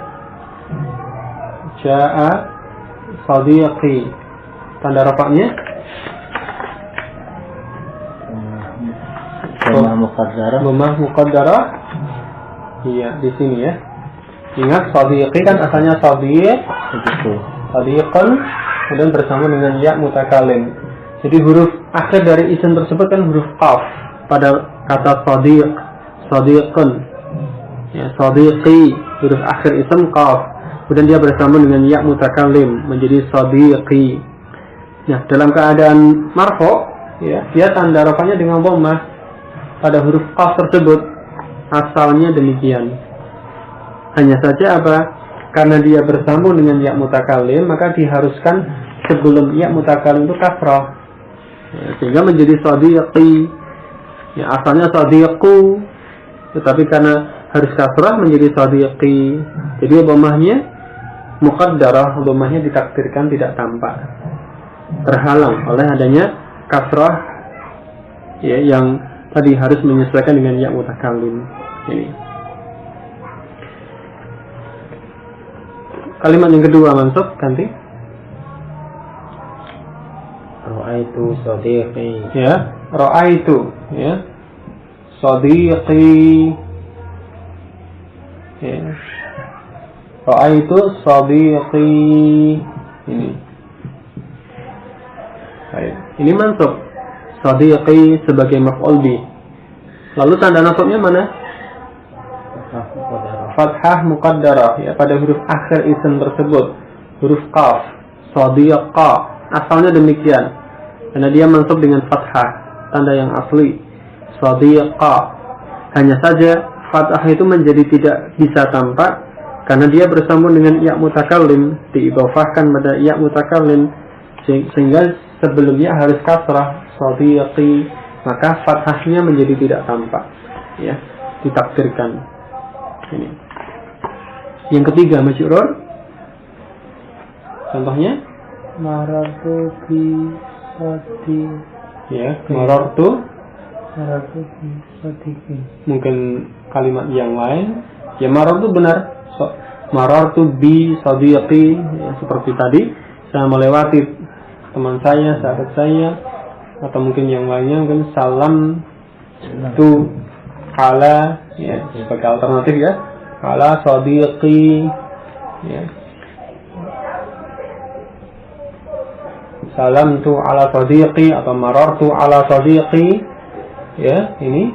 Ja'a sadiqi. Tanda rafa'nya dhammah muqaddarah. Iya, di sini ya. Ingat sadiqi kan asalnya sadiq. Sadiqan kemudian bersama dengan ya mutakallim. Jadi huruf akhir dari isim tersebut kan huruf qaf pada kata sadiq, sadiqan. Ya, sadiqi, huruf akhir isim qaf. Kemudian dia bersama dengan ya mutakallim menjadi sadiqi. Nah, dalam keadaan marfu' ya, dia tanda rafa'nya dengan dhammah pada huruf qaf tersebut. Asalnya demikian. Hanya saja apa? Karena dia bersambung dengan ya mutakallim, maka diharuskan sebelum ya mutakallim itu kasrah. Ya, sehingga menjadi sadiqi. Ya, asalnya sadiqu, tetapi karena harus kasrah menjadi sadiqi. Jadi dhammahnya muqaddarah, dhammahnya ditakdirkan tidak tampak. Terhalang oleh adanya kasrah ya, yang tadi harus menyesuaikan dengan ya mutakallim. Ini. Kalimat yang kedua mansub, ganti. Ra'aitu sadiqi. Ya, ra'aitu ya. Sadiqi. Ya. Ra'aitu sadiqi. Ini. Baik. Ini mansub. Sadiqi sebagai maf'ul bih. Lalu tanda nasabnya mana? Fathah muqaddarah ya pada huruf akhir isim tersebut, huruf qaf. Shadiqa. Asalnya demikian. Karena dia mansub dengan fathah, tanda yang asli. Shadiqa. Hanya saja fathah itu menjadi tidak bisa tampak karena dia bersambung dengan ya mutakallim, diidhofahkan pada ya mutakallim, sehingga sebelumnya harus kasrah, shadiqi, maka fathahnya menjadi tidak tampak, ya, ditakdirkan. Ini. Yang ketiga majrur. Contohnya marartu bi sadi, ya, marartu. marartu bi sadiqi. Mungkin kalimat yang lain, ya marartu benar. Marartu bi sadiqi, ya, seperti tadi saya melewati teman saya, sahabat saya, atau mungkin yang lainnya, mungkin salam tu ala, ya, sebagai alternatif, ya, ala sadiqi, ya, salam tu ala sadiqi atau marartu ala sadiqi, ya, ini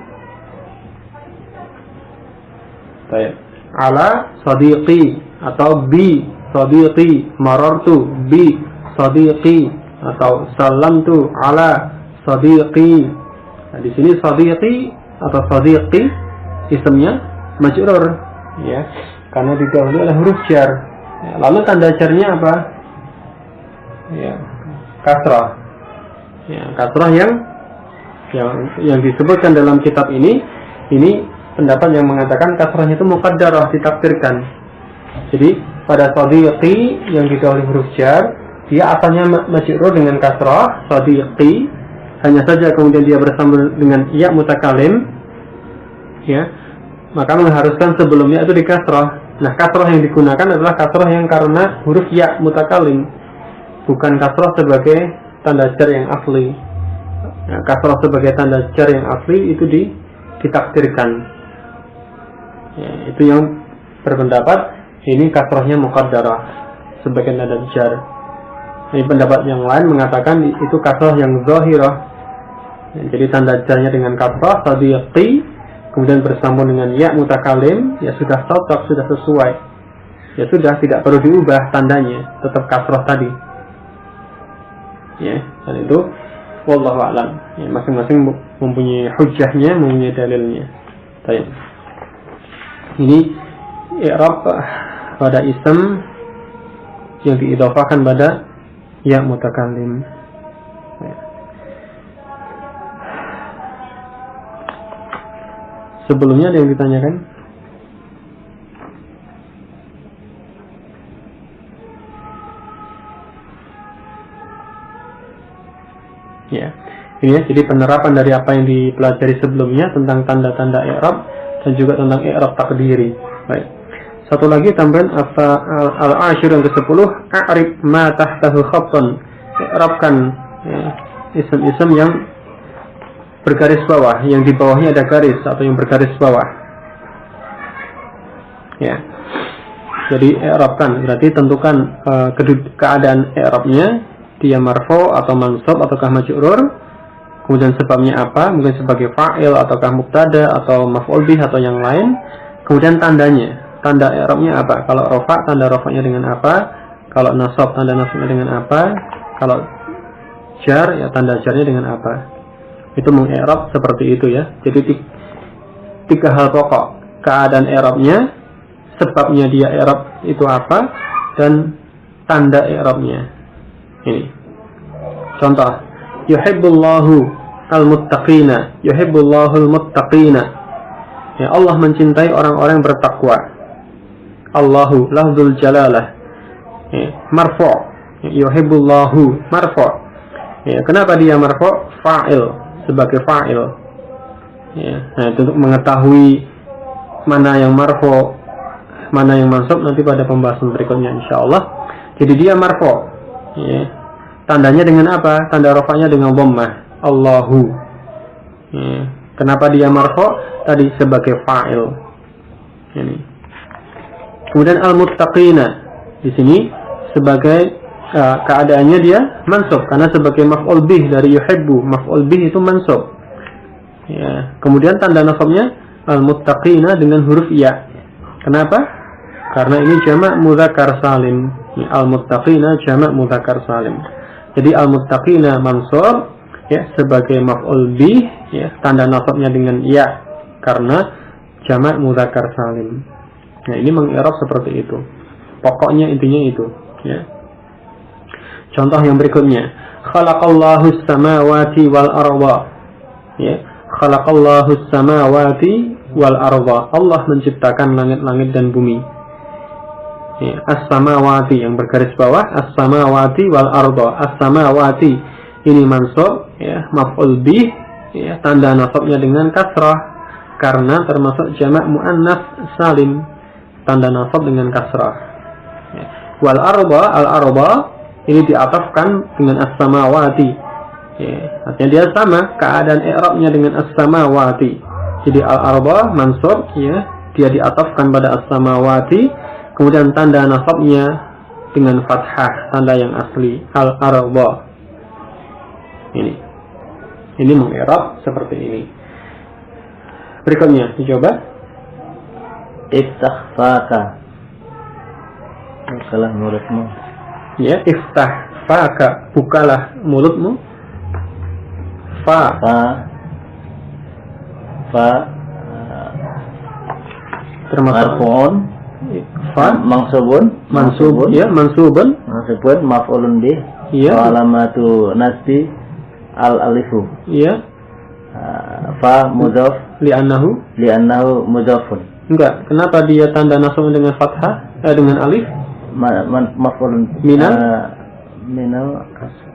baik. Ala sadiqi atau bi sadiqi, marartu bi sadiqi atau salamtu ala sadiqi. Nah, di sini sadiqi atau sadiqi isimnya majrur, ya, karena didahului oleh huruf jar. Ya, lalu tanda jarnya apa? Ya, kasrah. Ya, kasrah yang disebutkan dalam kitab ini pendapat yang mengatakan kasrahnya itu muqaddarah, ditakdirkan. Jadi pada sadiqi yang didahului huruf jar, dia asalnya majrur dengan kasrah sadiqi, hanya saja kemudian dia bersambung dengan ya mutakalim, ya, maka mengharuskan sebelumnya itu di kasrah. Nah, kasrah yang digunakan adalah kasrah yang karena huruf ya mutakalim, bukan kasrah sebagai tanda jar yang asli. Nah, kasrah sebagai tanda jar yang asli itu ditakdirkan. Ya, itu yang berpendapat ini kasrahnya muqaddarah sebagai tanda jar. Ini pendapat yang lain mengatakan itu kasrah yang zahirah. Ya, jadi tanda jarnya dengan kasrah sadiqi kemudian bersambung dengan ya mutakalim, ya sudah cocok, sudah sesuai. Ya sudah, tidak perlu diubah tandanya, tetap kasrah tadi. Ya, dan itu wallahu a'lam. Ya, masing-masing mempunyai hujjahnya, mempunyai dalilnya. Baik. Ini i'rab pada ism yang diidhofahkan pada ya mutakallim. Sebelumnya ada yang ditanyakan? Ya, ini ya, jadi penerapan dari apa yang dipelajari sebelumnya tentang tanda-tanda i'rab dan juga tentang i'rab takdiri. Baik. Satu lagi tambahan al-ashir yang ke-10, a'rib ma tahtahu khattan. I'rabkan, ya, isim-isim yang bergaris bawah, yang di bawahnya ada garis atau yang bergaris bawah. Ya. Jadi i'rabkan berarti tentukan keadaan i'rabnya, dia marfu atau mansub ataukah majrur. Kemudian sebabnya apa? Mungkin sebagai fa'il ataukah mubtada atau maf'ul bih atau yang lain. Kemudian tandanya, tanda i'rabnya apa? Kalau rafa, tanda rafa'nya dengan apa? Kalau nasab, tanda nasabnya dengan apa? Kalau jar, ya tanda jarnya dengan apa? Itu mengi'rab seperti itu, ya. Jadi tiga hal pokok: keadaan i'rabnya, sebabnya dia i'rab itu apa, dan tanda i'rabnya. Ini contoh. Yuhibbullahu al-muttaqina. Yuhibbullahu al-muttaqina. Ya, Allah mencintai orang-orang yang bertakwa. Allahu lafzul jalalah. Ya, marfu'. Yuhibbullahu marfu'. Ya, kenapa dia marfu'? Fa'il, sebagai fa'il. Ya, nah, untuk mengetahui mana yang marfu', mana yang mansub nanti pada pembahasan berikutnya insyaallah. Jadi dia marfu'. Ya. Tandanya dengan apa? Tanda rafa'nya dengan dhammah. Allahu. Ya. Kenapa dia marfu'? Tadi sebagai fa'il. Ini. Kemudian al-muttaqina di sini sebagai keadaannya dia mansub karena sebagai maf'ul bih dari yuhibbu. Maf'ul bih itu mansub. Ya. Kemudian tanda nasabnya al-muttaqina dengan huruf ya. Kenapa? Karena ini jamak mudzakkar salim. Al-muttaqina jamak mudzakkar salim. Jadi al-muttaqina mansub ya sebagai maf'ul bih ya, tanda nasabnya dengan ya karena jamak mudzakkar salim. Nah, ini mengi'rab seperti itu. Pokoknya intinya itu ya. Contoh yang berikutnya, khalaqallahu as-samawati wal arda. Ya, khalaqallahu as-samawati wal arda. Allah menciptakan langit-langit dan bumi. Ya, as-samawati yang bergaris bawah, as-samawati wal arda. As-samawati ini mansub ya, maf'ul bih ya, tanda nasabnya dengan kasrah karena termasuk jamak muannas salim, tanda nasab dengan kasrah. Ya. Wal arda, al arda ini diatafkan dengan as-samawati. Ya, artinya dia sama keadaan i'rabnya dengan as-samawati. Jadi al arda mansub ya, dia diatafkan pada as-samawati, kemudian tanda nasabnya dengan fathah, tanda yang asli al arda. Ini mengi'rab seperti ini. Berikutnya dicoba. Iftah faka. Bukalah mulutmu. Ya, iftah faka, bukalah mulutmu. Fa termasuk marfu'un, fa mansubun ya, mansubun maf'ulun bih ya, wa alamatu nasbi al-alifu ya, fa mudhaf li'annahu mudhafun. Enggak, kenapa dia tanda nasab dengan fathah dengan alif? Maf'ulun minal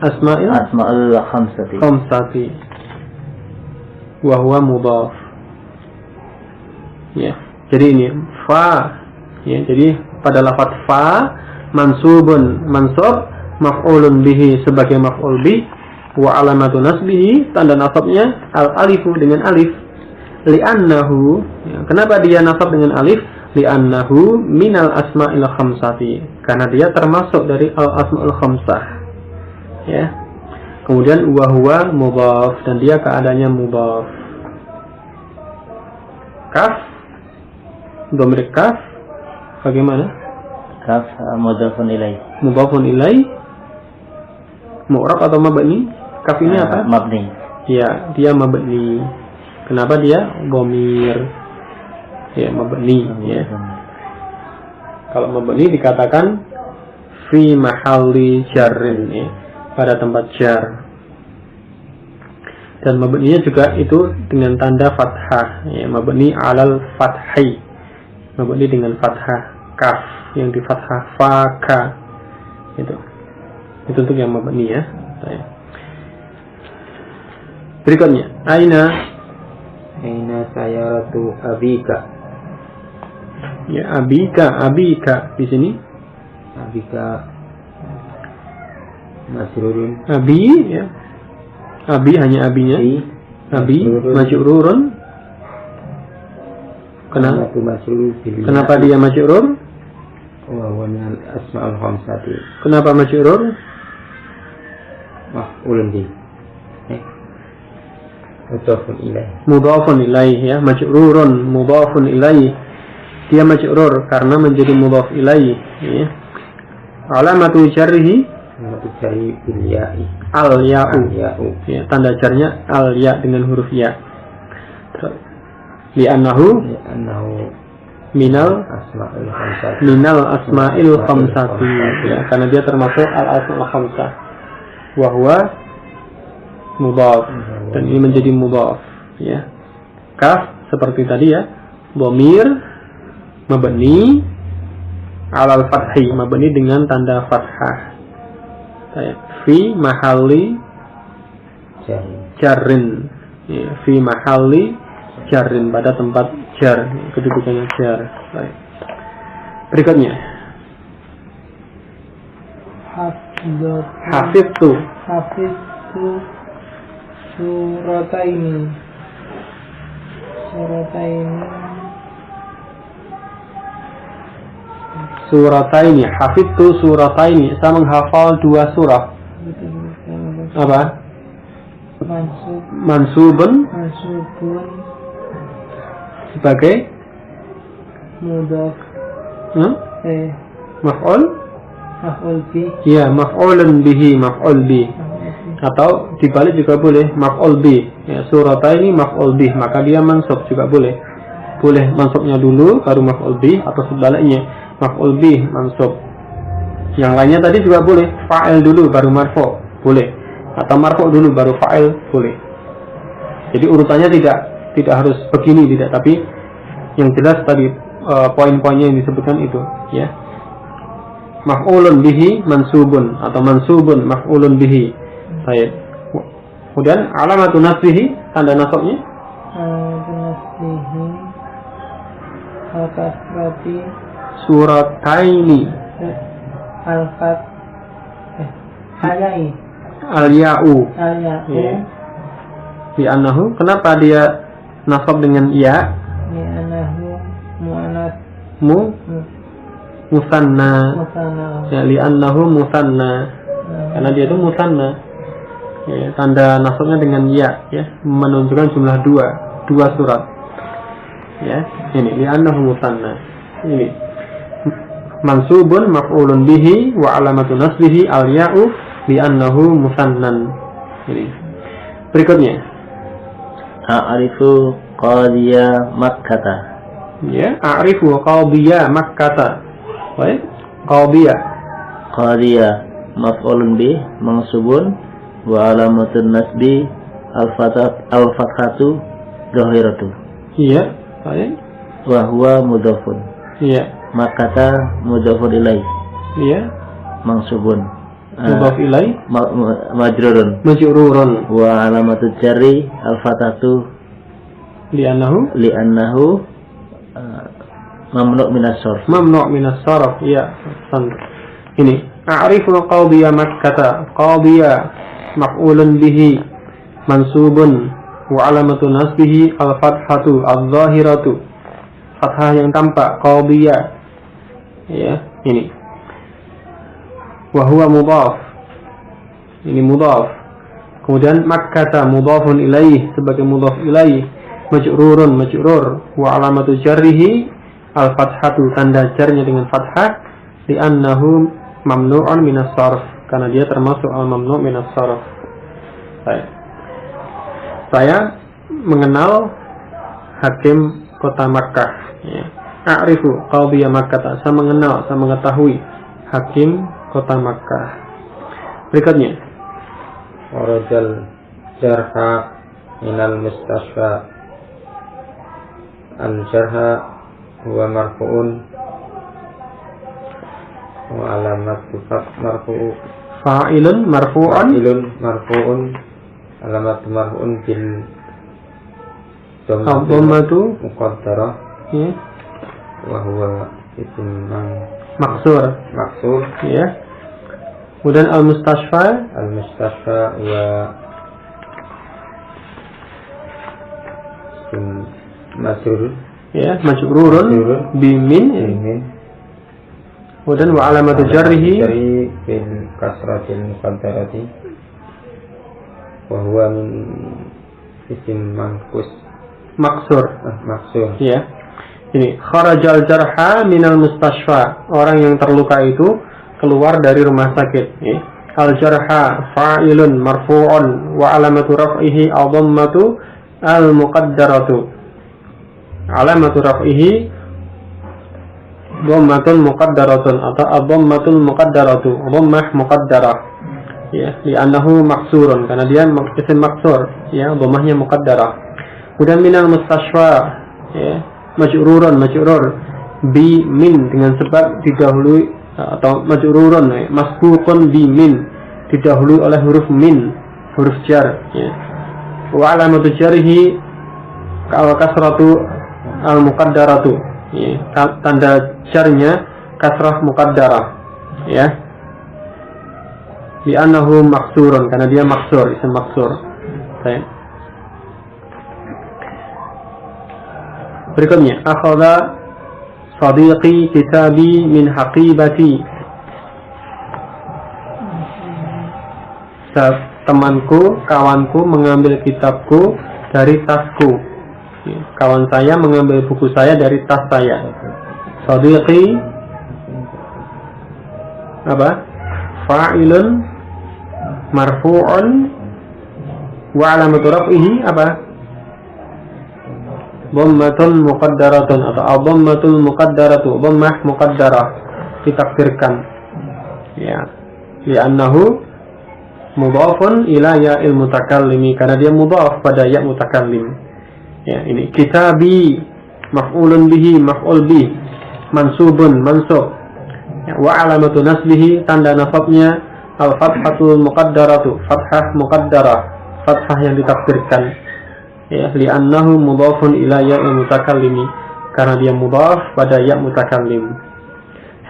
asma'il khamsati wa huwa mudhaf. Ya. Jadi ini fa ya, jadi pada lafaz fa mansubun mansub maf'ulun bihi sebagai maf'ul bih wa alamatu nasbihi tanda nasabnya al alifu dengan alif. Li'annahu ya, kenapa dia nasab dengan alif? Li'annahu minal asma'il khamsati, karena dia termasuk dari al asma'ul khamsah ya. Kemudian wa huwa mudhaf dan dia keadaannya mudhaf. Kaf dhamir kaf bagaimana? Kaf mudhafun ilaih. Mudhafun ilaih mu'rab atau mabni? Kaf ini apa? Mabni. Ya, dia mabni. Kenapa dia dhamir? Ya, mabni ya. Kalau mabni dikatakan fi mahalli jarrin ya, pada tempat jar. Dan mabninya juga itu dengan tanda fathah ya, mabni alal fathi. Mabni dengan fathah kaf yang di fathah faka. Itu untuk yang mabni ya. Berikutnya, aina sayaratu abika. Ya, abika di sini. Abika masrurun. Abi ya. Abi hanya abinya. Abi majrurun. Kenapa dia majrur? Wa huwa min asma'ul khamsati. Kenapa majrur? Maf'ulun bih. Mudhafun ilaih ya, majrurun mudhafun ilaih. Dia majrur karena menjadi mudhaf ilaih ya. Alamatu jarrihi bil ya'i. Al ya'u. Ya, tanda jarnya al ya dengan huruf ya. Li'annahu minal asma'il khamsati ya, karena dia termasuk al asma'ul khamsah. Wa huwa mudhaf dan ini menjadi mudhaf ya. Kaf seperti tadi ya, dhamir mabni alal fathi, mabni dengan tanda fathah. Fi mahalli jarrin ya, fi mahalli jarrin pada tempat jar, kedudukannya jar. Baik. Berikutnya hafidtu surataini hafidtu surataini, saya menghafal 2 surah. Apa? Mansubun sebagai mudhaf maf'ul maf'ul bi, Ya, maf'ulun bihi, maf'ul bi. Atau dibalik juga boleh, maf'ul bi. Ya, surataini maf'ul bi, maka dia mansub juga boleh. Boleh mansubnya dulu baru maf'ul bi, atau sebaliknya maf'ul bi mansub. Yang lainnya tadi juga boleh, fa'il dulu baru marfu, boleh. Atau marfu dulu baru fa'il, boleh. Jadi urutannya tidak harus begini, tidak, tapi yang jelas tadi poin-poinnya yang disebutkan itu, ya. Maf'ulun bihi mansubun atau mansubun maf'ulun bihi. Baik. Kemudian alamatun nasbihi, tanda nasabnya nasbihi al-kasrati surataini al-fat ayai al-ya'u. al-ya'u Ya. Di annahu, kenapa dia nasab dengan ya? li'annahu mu'annas Musanna. musanna Ya, li annahu musanna. Karena dia itu musanna. Ya, tanda nasabnya dengan ya, menunjukkan jumlah dua surat. Ya, ini li annahu musanna. Ini mansubun maf'ulun bihi wa alamatu nasbihi al-ya'u li annahu musannan. Ini. Berikutnya, A'rifu qadiya Makkata. ya, a'rifu qadiya Makkata. Baik, qadiya. Qadiya maf'ulun bih mansubun wa alamatun nasbi al-fathatu dhahiratu. Iya, baik. Wa huwa mudhafun. Iya, Makkata mudhafun ilaih iya. mansubun. Mudhaf ilai Majrurun. majrurun Wa alamatut jarri al-fathatu li'annahu mamnu' minas sarf. mamnu' minas sarf. Ya, ini a'rifu qadiya Makkah. Qadiya maf'ulun bihi mansubun wa alamatu nasbihi al-fathatu adh-dhahiratu, fathah yang tampak, qadiya. Ya, ini wa huwa mudhaf, ini mudhaf. Kemudian Makkah mudhafun ilaih, sebagai mudhaf ilaih, majrurun majrur, wa alamatu jarrihi al-fathatu, tanda jarnya dengan fathah, li'annahu mamnu'un minas sarf, karena dia termasuk al-mamnu' minas sarf. Saya mengenal hakim kota Makkah, ya. A'rifu qadhiya Makkah, saya mengenal, saya mengetahui hakim kota Makkah. Berikutnya, Warajal jarha minal mustasfa. Al-jarha huwa marfu'un wa alamatu marfu'u fa'ilun marfu'un, fa'ilun marfu'un alamatu marfu'un bil dhammatu, muqaddarah ya, wa huwa ism maksur, maksur. ya. Kemudian al-mustashfa, Al-mustashfa wa ism majrur ya, majrurun bimin. min Kemudian wa alamatu jarrihi jari bil kasratil muqaddarati wa huwa min ism manqus maksur, maksur. ya. Ini kharajal jarha minal mustashfa, orang yang terluka itu keluar dari rumah sakit, ya. Al jarha fa'ilun marfu'un wa alamatu raf'ihi ad-dhammatu al-muqaddaratu. Alamatu raf'ihi dhammatun muqaddaratun atau ad-dhammatul muqaddaratu, dhammah muqaddarah, ya, li'annahu maksurun, karena dia isim maksur, ya, dhammahnya muqaddarah. Kemudian minal mustashfa, ya, majrurun majrur bi min, dengan sebab didahului, atau majrurun, ya, masbuqun bi min, didahului oleh huruf min, huruf jar, ya. Wa alamatu jarhi al-kasratu al-muqaddaratu, ya, tanda jarnya kasrah muqaddarah, ya, li'annahu maksurun, karena dia maksur, isim maksur. Baik. Berikutnya, akhadha sadiqi kitabi min haqibati. Temanku, kawanku mengambil kitabku dari tasku. Kawan saya mengambil buku saya dari tas saya. Sadiqi apa? Fa'ilun marfu'un wa alamatu raf'ihi apa? Dhammatun muqaddaratun atau dhammatul muqaddaratu, dhammah muqaddarah ditakdirkan. Ya. Li'annahu mudhafun ila ya'il mutakallimi, karena dia mudhaf pada ya mutakallim. Ya, ini kitabi maf'ulun bihi, maf'ul bih, mansubun, mansub. Ya, wa alamatu nasbihi, tanda nasabnya al-fathatul muqaddaratu, fathah muqaddarah, fathah yang ditakdirkan. Ya, li'annahu mudhafun ila ya'il mutakallimi, karena dia mudhaf pada ya mutakallim.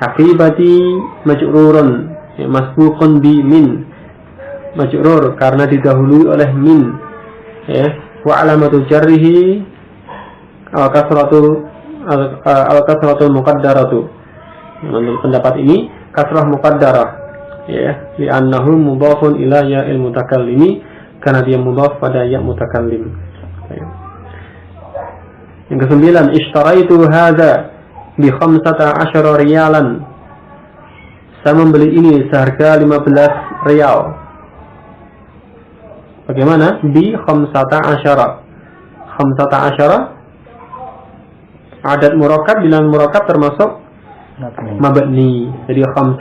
Haqibati majrurun, ya, masbuqun bi min, majrur karena didahului oleh min. Ya, wa alamatu jarrihi al-kasratul muqaddaratu. Menurut pendapat ini kasrah muqaddarah, ya, li'annahu mudhafun ila ya'il mutakallimi, karena dia mudhaf pada ya mutakallim. Yang ke-9, ishtaraitu hadza bi 15 riyalan. Saya membeli ini seharga 15 riyal. Bagaimana? Bi 15. 15 adat murakkab, bilangan murakkab termasuk mabni. Jadi 15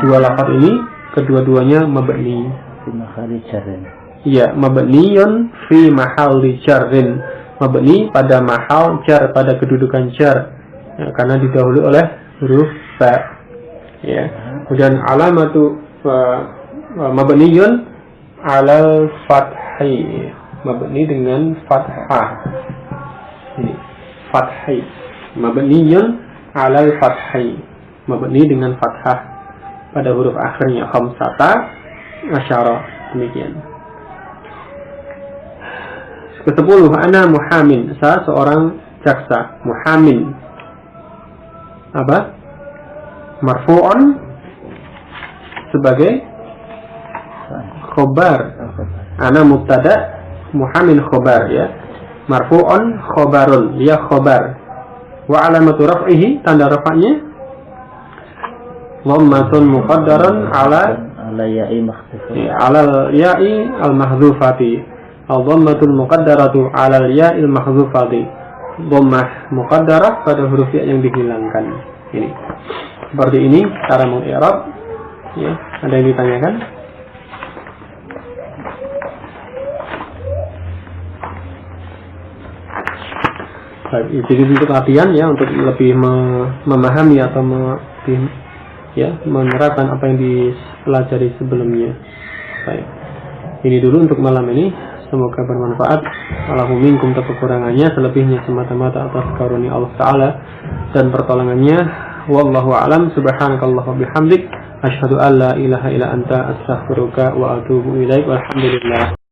dua lafaz ini kedua-duanya mabni. Fi mahalli jarrin. Iya, mabniyun fi mahalli jarrin. Mabni pada mahal jar, pada kedudukan jar, ya, karena didahului oleh huruf fa. Ya. Kemudian alamatu mabniyun alal fathi, mabni dengan fathah. Ini fathi, mabniyun alal fathi, mabni dengan fathah pada huruf akhirnya 15. Demikian. Ke-10, ana muhamin, saya seorang jaksa. Muhamin apa? Marfu'un sebagai khobar. Ana mubtada, muhamin khobar, ya. Marfu'un khobarun, ya khobar. Wa alamatu raf'ihi, tanda rafa'nya dhammatun muqaddaran ala ya'i mahdzufati. Ala ya'i al-mahdzufati. Al-dhammatul muqaddaratu 'alal ya'il mahdzufati. Dhammah muqaddarah pada huruf ya yang dihilangkan. Ini. Seperti ini cara mengi'rab. Ya, ada yang ditanyakan? Baik, jadi untuk latihan ya, untuk lebih memahami atau menerapkan apa yang dipelajari sebelumnya. Baik. Ini dulu untuk malam ini. Semoga bermanfaat. Allahu minkum, kekurangannya selebihnya semata-mata atas karunia Allah Ta'ala dan pertolongannya. Wallahu a'lam. Subhanakallah wa bihamdik, asyhadu an la ilaha illa anta, astaghfiruka wa atubu ilaik. Walhamdulillah.